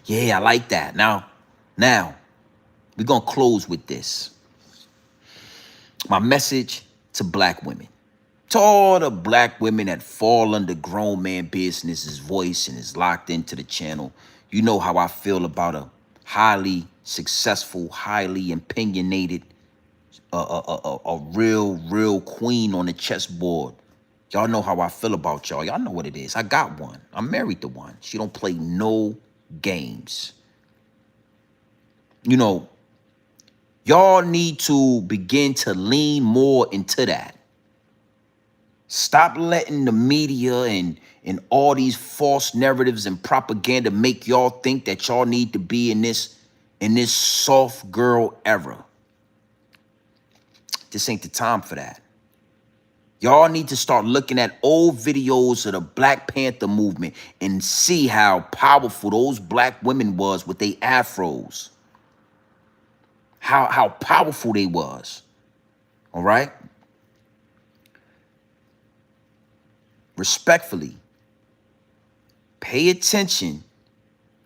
Speaker 1: Yeah, I like that. Now, we're going to close with this. My message to black women. To all the black women that fall under Grown Man Business's voice and is locked into the channel. You know how I feel about a highly successful, highly opinionated, a real queen on the chessboard. Y'all know how I feel about y'all. Y'all know what it is. I got one. I'm married to one. She don't play no games. You know, y'all need to begin to lean more into that. Stop letting the media and all these false narratives and propaganda make y'all think that y'all need to be in this soft girl era. This ain't the time for that. Y'all need to start looking at old videos of the Black Panther movement and see how powerful those black women was with their afros. How powerful they was. All right? Respectfully, pay attention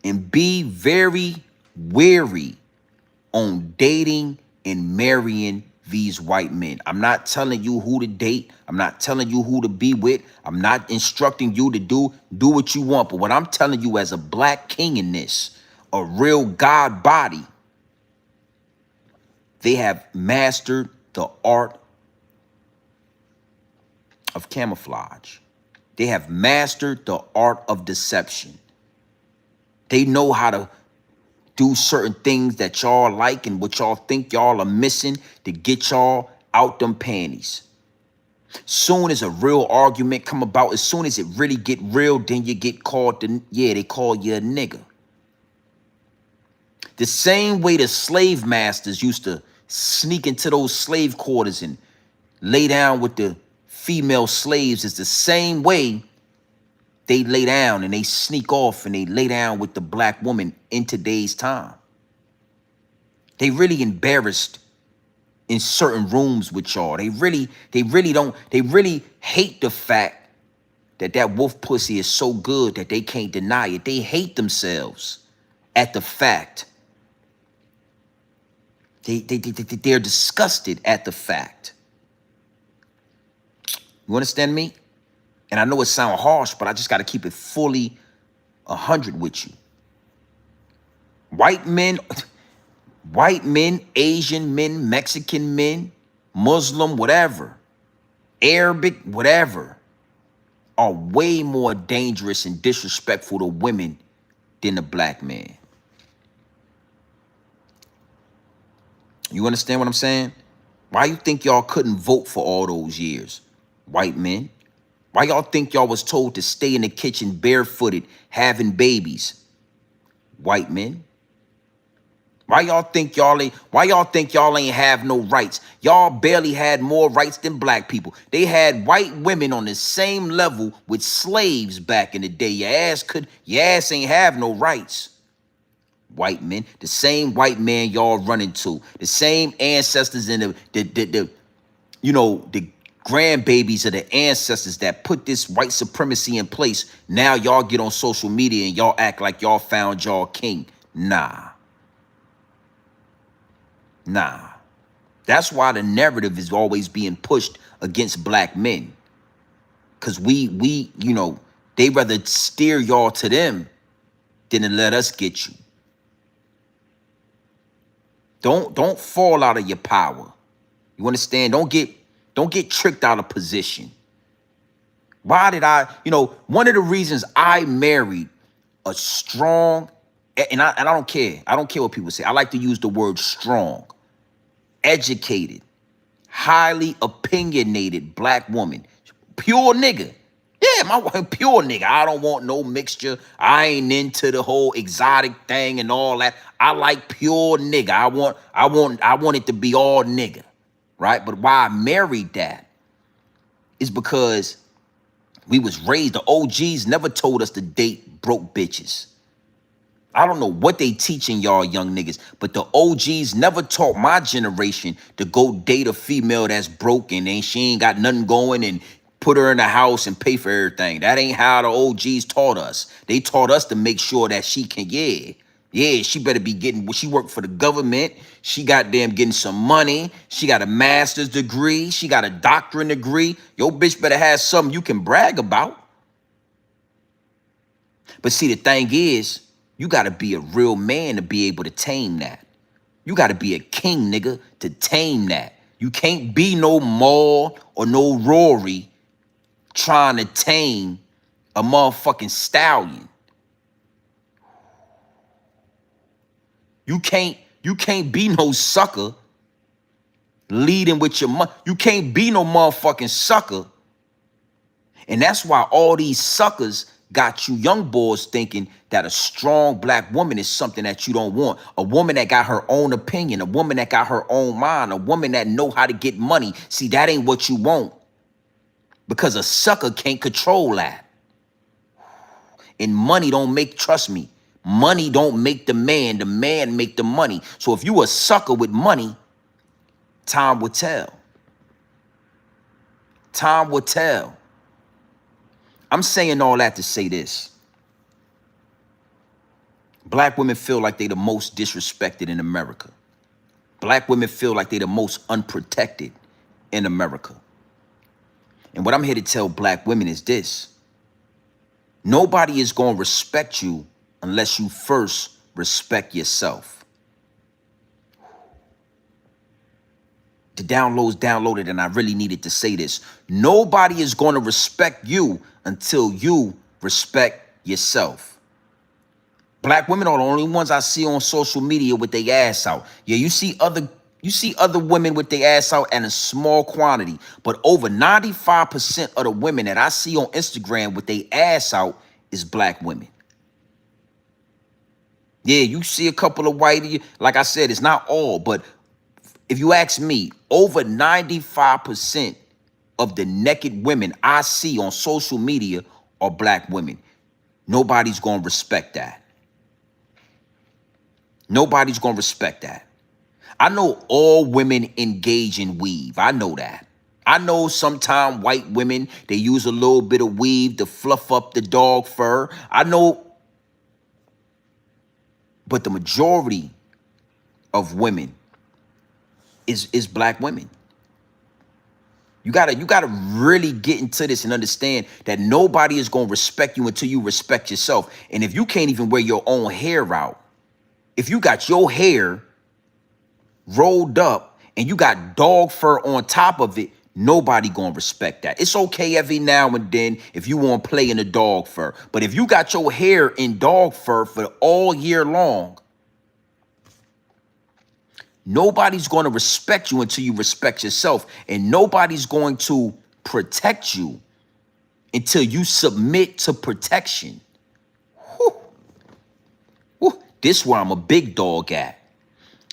Speaker 1: and be very wary on dating and marrying these white men. I'm not telling you who to date. I'm not telling you who to be with. I'm not instructing you to do what you want. But what I'm telling you as a black king in this, a real God body, they have mastered the art of camouflage. They have mastered the art of deception. They know how to do certain things that y'all like and what y'all think y'all are missing to get y'all out them panties. Soon as a real argument come about, as soon as it really get real, then you get called, they call you a nigga. The same way the slave masters used to sneak into those slave quarters and lay down with the female slaves is the same way they lay down and they sneak off and they lay down with the black woman in today's time. They really embarrassed in certain rooms with y'all. They really hate the fact that wolf pussy is so good that they can't deny it. They hate themselves at the fact. They're disgusted at the fact. You understand me? And I know it sounds harsh, but I just got to keep it fully 100 with you. White men, Asian men, Mexican men, Muslim, whatever, Arabic, whatever, are way more dangerous and disrespectful to women than the black man. You understand what I'm saying? Why you think y'all couldn't vote for all those years? White men. Why y'all think y'all was told to stay in the kitchen barefooted, having babies? White men. Why y'all think y'all ain't have no rights? Y'all barely had more rights than black people. They had white women on the same level with slaves back in the day. Your ass ain't have no rights. White men, the same white man y'all running to, the same ancestors in the grandbabies of the ancestors that put this white supremacy in place. Now y'all get on social media and y'all act like y'all found y'all king. Nah. That's why the narrative is always being pushed against black men. Cause they rather steer y'all to them than to let us get you. Don't fall out of your power. You understand? Don't get tricked out of position. Why did one of the reasons I married a strong, and I don't care. I don't care what people say. I like to use the word strong, educated, highly opinionated black woman. Pure nigga. Yeah, my wife, pure nigga. I don't want no mixture. I ain't into the whole exotic thing and all that. I like pure nigga. I want it to be all nigga. Right? But why I married that is because we was raised, the OGs never told us to date broke bitches. I don't know what they teaching y'all young niggas, but the OGs never taught my generation to go date a female that's broken and she ain't got nothing going and put her in the house and pay for everything. That ain't how the OGs taught us. They taught us to make sure that she can, she better be getting, she worked for the government. She goddamn getting some money. She got a master's degree. She got a doctorate degree. Your bitch better have something you can brag about. But see, the thing is, You gotta be a real man to be able to tame that. You gotta be a king, nigga, to tame that. You can't be no Maul or no Rory trying to tame a motherfucking stallion. You can't be no sucker leading with your money. You can't be no motherfucking sucker. And that's why all these suckers got you young boys thinking that a strong black woman is something that you don't want. A woman that got her own opinion, a woman that got her own mind, a woman that know how to get money. See, that ain't what you want. Because a sucker can't control that. And money don't make, trust me, money don't make the man make the money. So if you a sucker with money, time will tell. Time will tell. I'm saying all that to say this. Black women feel like they the most disrespected in America. Black women feel like they the most unprotected in America. And what I'm here to tell black women is this. Nobody is going to respect you unless you first respect yourself. The downloads downloaded, and I really needed to say this. Nobody is going to respect you until you respect yourself. Black women are the only ones I see on social media with their ass out. Yeah, you see other women with their ass out in a small quantity, but over 95% of the women that I see on Instagram with their ass out is black women. Yeah, you see a couple of white, like I said, it's not all, but if you ask me, over 95% of the naked women I see on social media are black women. Nobody's going to respect that. Nobody's going to respect that. I know all women engage in weave. I know that. I know sometimes white women, they use a little bit of weave to fluff up the dog fur. I know, but the majority of women is black women. You gotta really get into this and understand that nobody is gonna respect you until you respect yourself. And if you can't even wear your own hair out, if you got your hair rolled up and you got dog fur on top of it, nobody gonna respect that. It's okay every now and then if you want to play in the dog fur, but if you got your hair in dog fur for all year long, nobody's going to respect you until you respect yourself, and nobody's going to protect you until you submit to protection. Whew. Whew. This is where I'm a big dog at.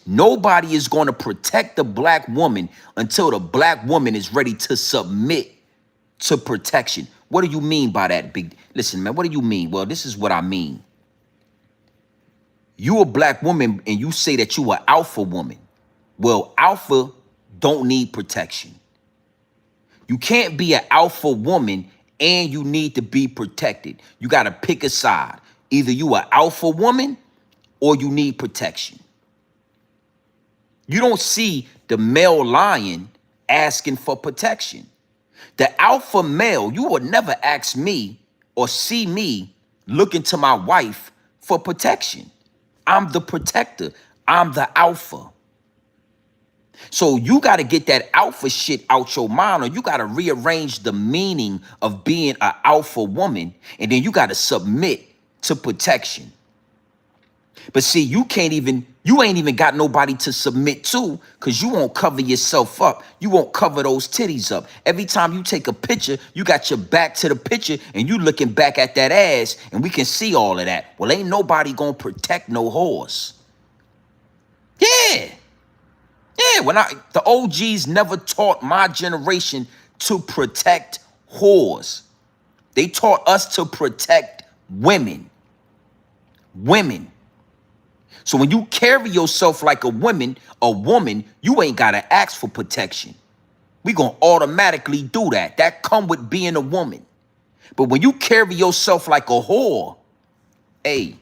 Speaker 1: Nobody is going to protect the black woman until the black woman is ready to submit to protection. What do you mean by that, big? Listen, man, what do you mean? Well, this is what I mean. You a black woman and you say that you an alpha woman. Well, alpha don't need protection. You can't be an alpha woman and you need to be protected. You got to pick a side. Either you an alpha woman or you need protection. You don't see the male lion asking for protection. The alpha male, you would never ask me or see me looking to my wife for protection. I'm the protector. I'm the alpha. So you got to get that alpha shit out your mind, or you got to rearrange the meaning of being an alpha woman, and then you got to submit to protection. But see, you ain't even got nobody to submit to, because you won't cover yourself up. You won't cover those titties up. Every time you take a picture, you got your back to the picture and you looking back at that ass, and we can see all of that. Well, ain't nobody gonna protect no horse. Yeah. Yeah, the OGs never taught my generation to protect whores. They taught us to protect women. Women. So when you carry yourself like a woman, you ain't got to ask for protection. We going to automatically do that. That come with being a woman. But when you carry yourself like a whore, hey,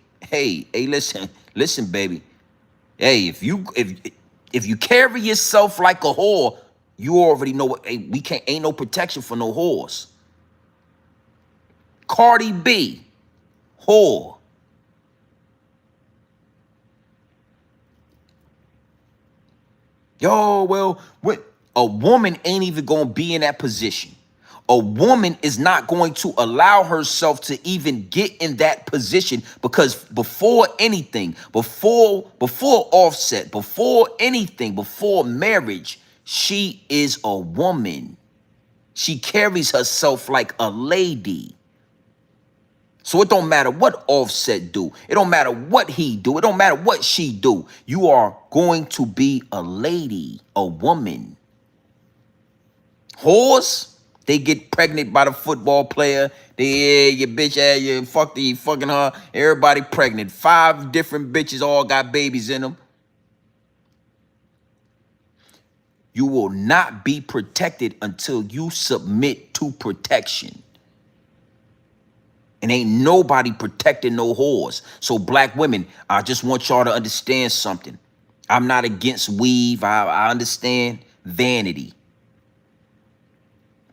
Speaker 1: listen, baby. Hey, if you carry yourself like a whore, you already know what, hey, ain't no protection for no whores. Cardi B, whore. Yo, well, what? A woman ain't even gonna be in that position. A woman is not going to allow herself to even get in that position because before anything, before Offset, before anything, before marriage, she is a woman. She carries herself like a lady. So it don't matter what Offset do. It don't matter what he do. It don't matter what she do. You are going to be a lady, a woman. Whores, they get pregnant by the football player. They, yeah, your bitch, yeah, you fucking her. Everybody pregnant. 5 different bitches all got babies in them. You will not be protected until you submit to protection. And ain't nobody protecting no whores. So black women, I just want y'all to understand something. I'm not against weave. I understand vanity.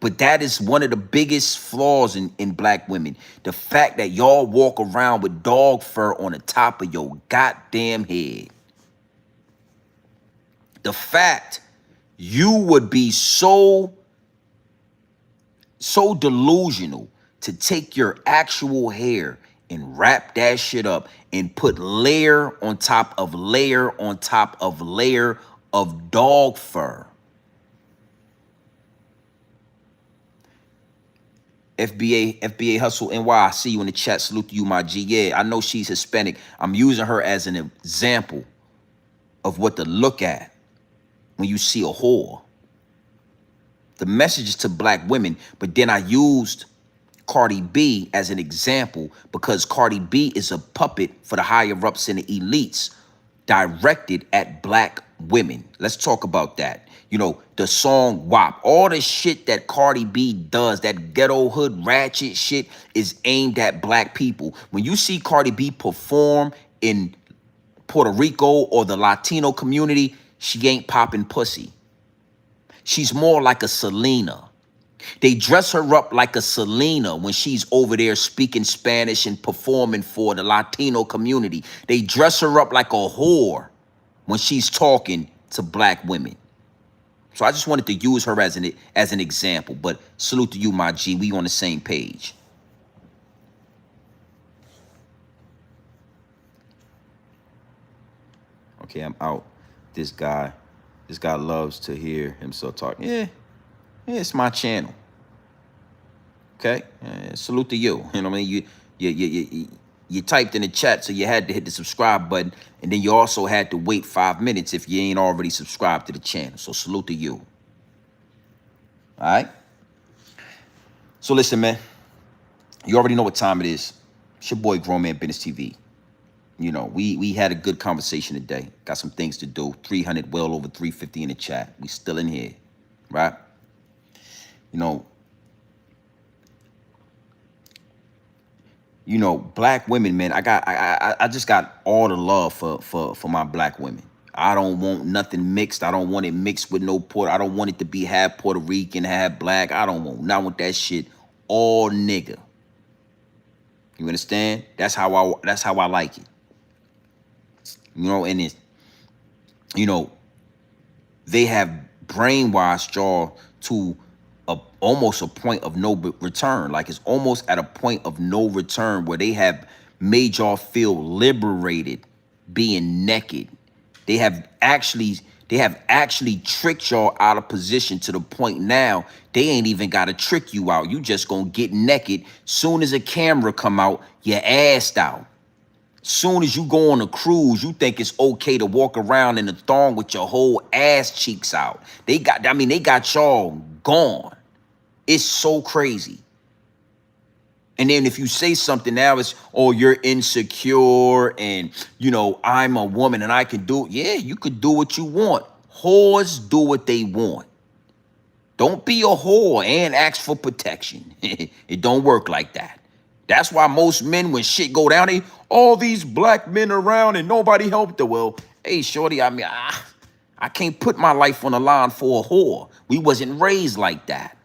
Speaker 1: But that is one of the biggest flaws in black women. The fact that y'all walk around with dog fur on the top of your goddamn head. The fact you would be so delusional to take your actual hair and wrap that shit up and put layer on top of layer on top of layer of dog fur. FBA Hustle NY, I see you in the chat. Salute to you, my G. Yeah, I know she's Hispanic. I'm using her as an example of what to look at when you see a whore. The message is to black women, but then I used Cardi B as an example because Cardi B is a puppet for the higher ups and the elites directed at black women. Let's talk about that. You know, the song WAP, all the shit that Cardi B does, that ghetto hood ratchet shit is aimed at black people. When you see Cardi B perform in Puerto Rico or the Latino community, she ain't popping pussy. She's more like a Selena. They dress her up like a Selena when she's over there speaking Spanish and performing for the Latino community. They dress her up like a whore when she's talking to black women. So I just wanted to use her as an example. But salute to you, my G. We on the same page. Okay, I'm out. This guy loves to hear himself talk. Yeah, it's my channel. Okay, salute to you. You know what I mean? You typed in the chat, so you had to hit the subscribe button, and then you also had to wait 5 minutes if you ain't already subscribed to the channel. So salute to you. All right. So listen, man. You already know what time it is. It's your boy Grown Man Business TV. You know, we had a good conversation today. Got some things to do. 300, well over 350 in the chat. We still in here, right? You know, black women, man. I just got all the love for my black women. I don't want nothing mixed. I don't want it mixed with no I don't want it to be half Puerto Rican, half black. I want that shit all nigga. You understand? That's how I like it. You know, and it's, you know, they have brainwashed y'all to almost a point of no return. Like it's almost at a point of no return where they have made y'all feel liberated being naked. They have actually tricked y'all out of position to the point now they ain't even got to trick you out. You just gonna get naked. Soon as a camera come out, your ass out. Soon as you go on a cruise, you think it's okay to walk around in a thong with your whole ass cheeks out. They got y'all gone. It's so crazy. And then if you say something now, it's, oh, you're insecure and, you know, I'm a woman and I can do it. Yeah, you could do what you want. Whores do what they want. Don't be a whore and ask for protection. It don't work like that. That's why most men, when shit go down, all these black men around and nobody helped her. Well, hey, shorty, I mean, I can't put my life on the line for a whore. We wasn't raised like that.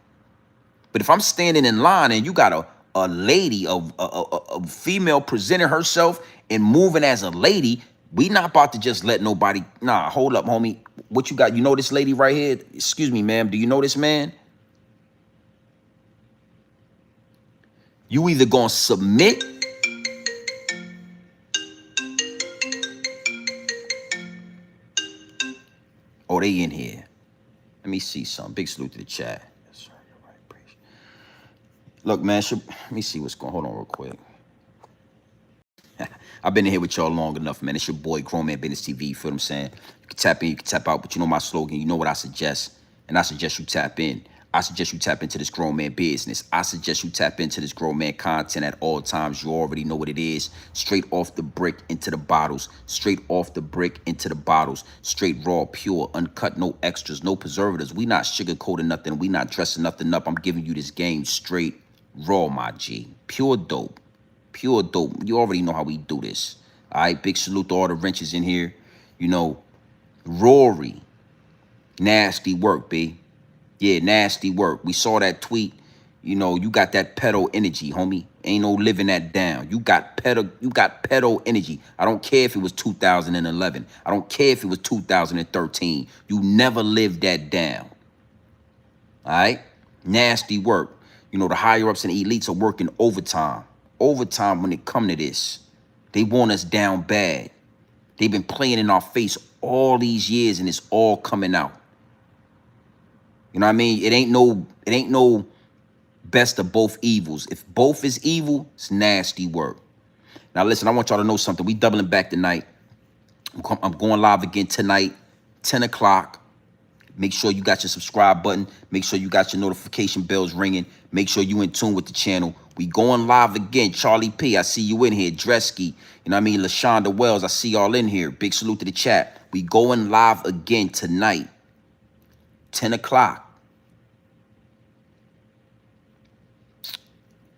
Speaker 1: But if I'm standing in line and you got a lady, a female presenting herself and moving as a lady, we not about to just let nobody, nah, hold up, homie. What you got? You know this lady right here? Excuse me, ma'am. Do you know this man? You either gonna submit or they in here. Let me see something. Big salute to the chat. Yes, sir. You're right. Appreciate it. Look, man, let me see what's going on. Hold on real quick. I've been in here with y'all long enough, man. It's your boy, Grown Man Business TV. You feel what I'm saying? You can tap in, you can tap out, but you know my slogan. You know what I suggest. And I suggest you tap in. I suggest you tap into this grown man business. I suggest you tap into this grown man content at all times. You already know what it is. Straight off the brick into the bottles. Straight off the brick into the bottles. Straight raw, pure, uncut, no extras, no preservatives. We not sugarcoating nothing. We not dressing nothing up. I'm giving you this game straight raw, my G. Pure dope. Pure dope. You already know how we do this. All right, big salute to all the wrenches in here. You know, Rory. Nasty work, B. Yeah, nasty work. We saw that tweet. You know, you got that pedo energy, homie. Ain't no living that down. You got pedo energy. I don't care if it was 2011. I don't care if it was 2013. You never lived that down. All right? Nasty work. You know, the higher ups and elites are working overtime. Overtime when it come to this. They want us down bad. They've been playing in our face all these years and it's all coming out. You know what I mean? It ain't no best of both evils. If both is evil, it's nasty work. Now listen, I want y'all to know something. We doubling back tonight. I'm going live again tonight, 10 o'clock. Make sure you got your subscribe button. Make sure you got your notification bells ringing. Make sure you in tune with the channel. We going live again. Charlie P, I see you in here. Dresky, you know what I mean? LaShonda Wells, I see y'all in here. Big salute to the chat. We going live again tonight, 10 o'clock.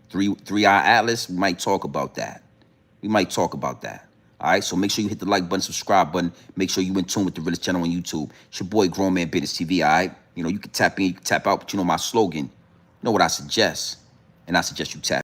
Speaker 1: 3 Eye Atlas, we might talk about that. We might talk about that. All right, so make sure you hit the like button, subscribe button. Make sure you in tune with the Realest channel on YouTube. It's your boy, Grown Man Business TV, all right? You know, you can tap in, you can tap out, but you know my slogan. You know what I suggest? And I suggest you tap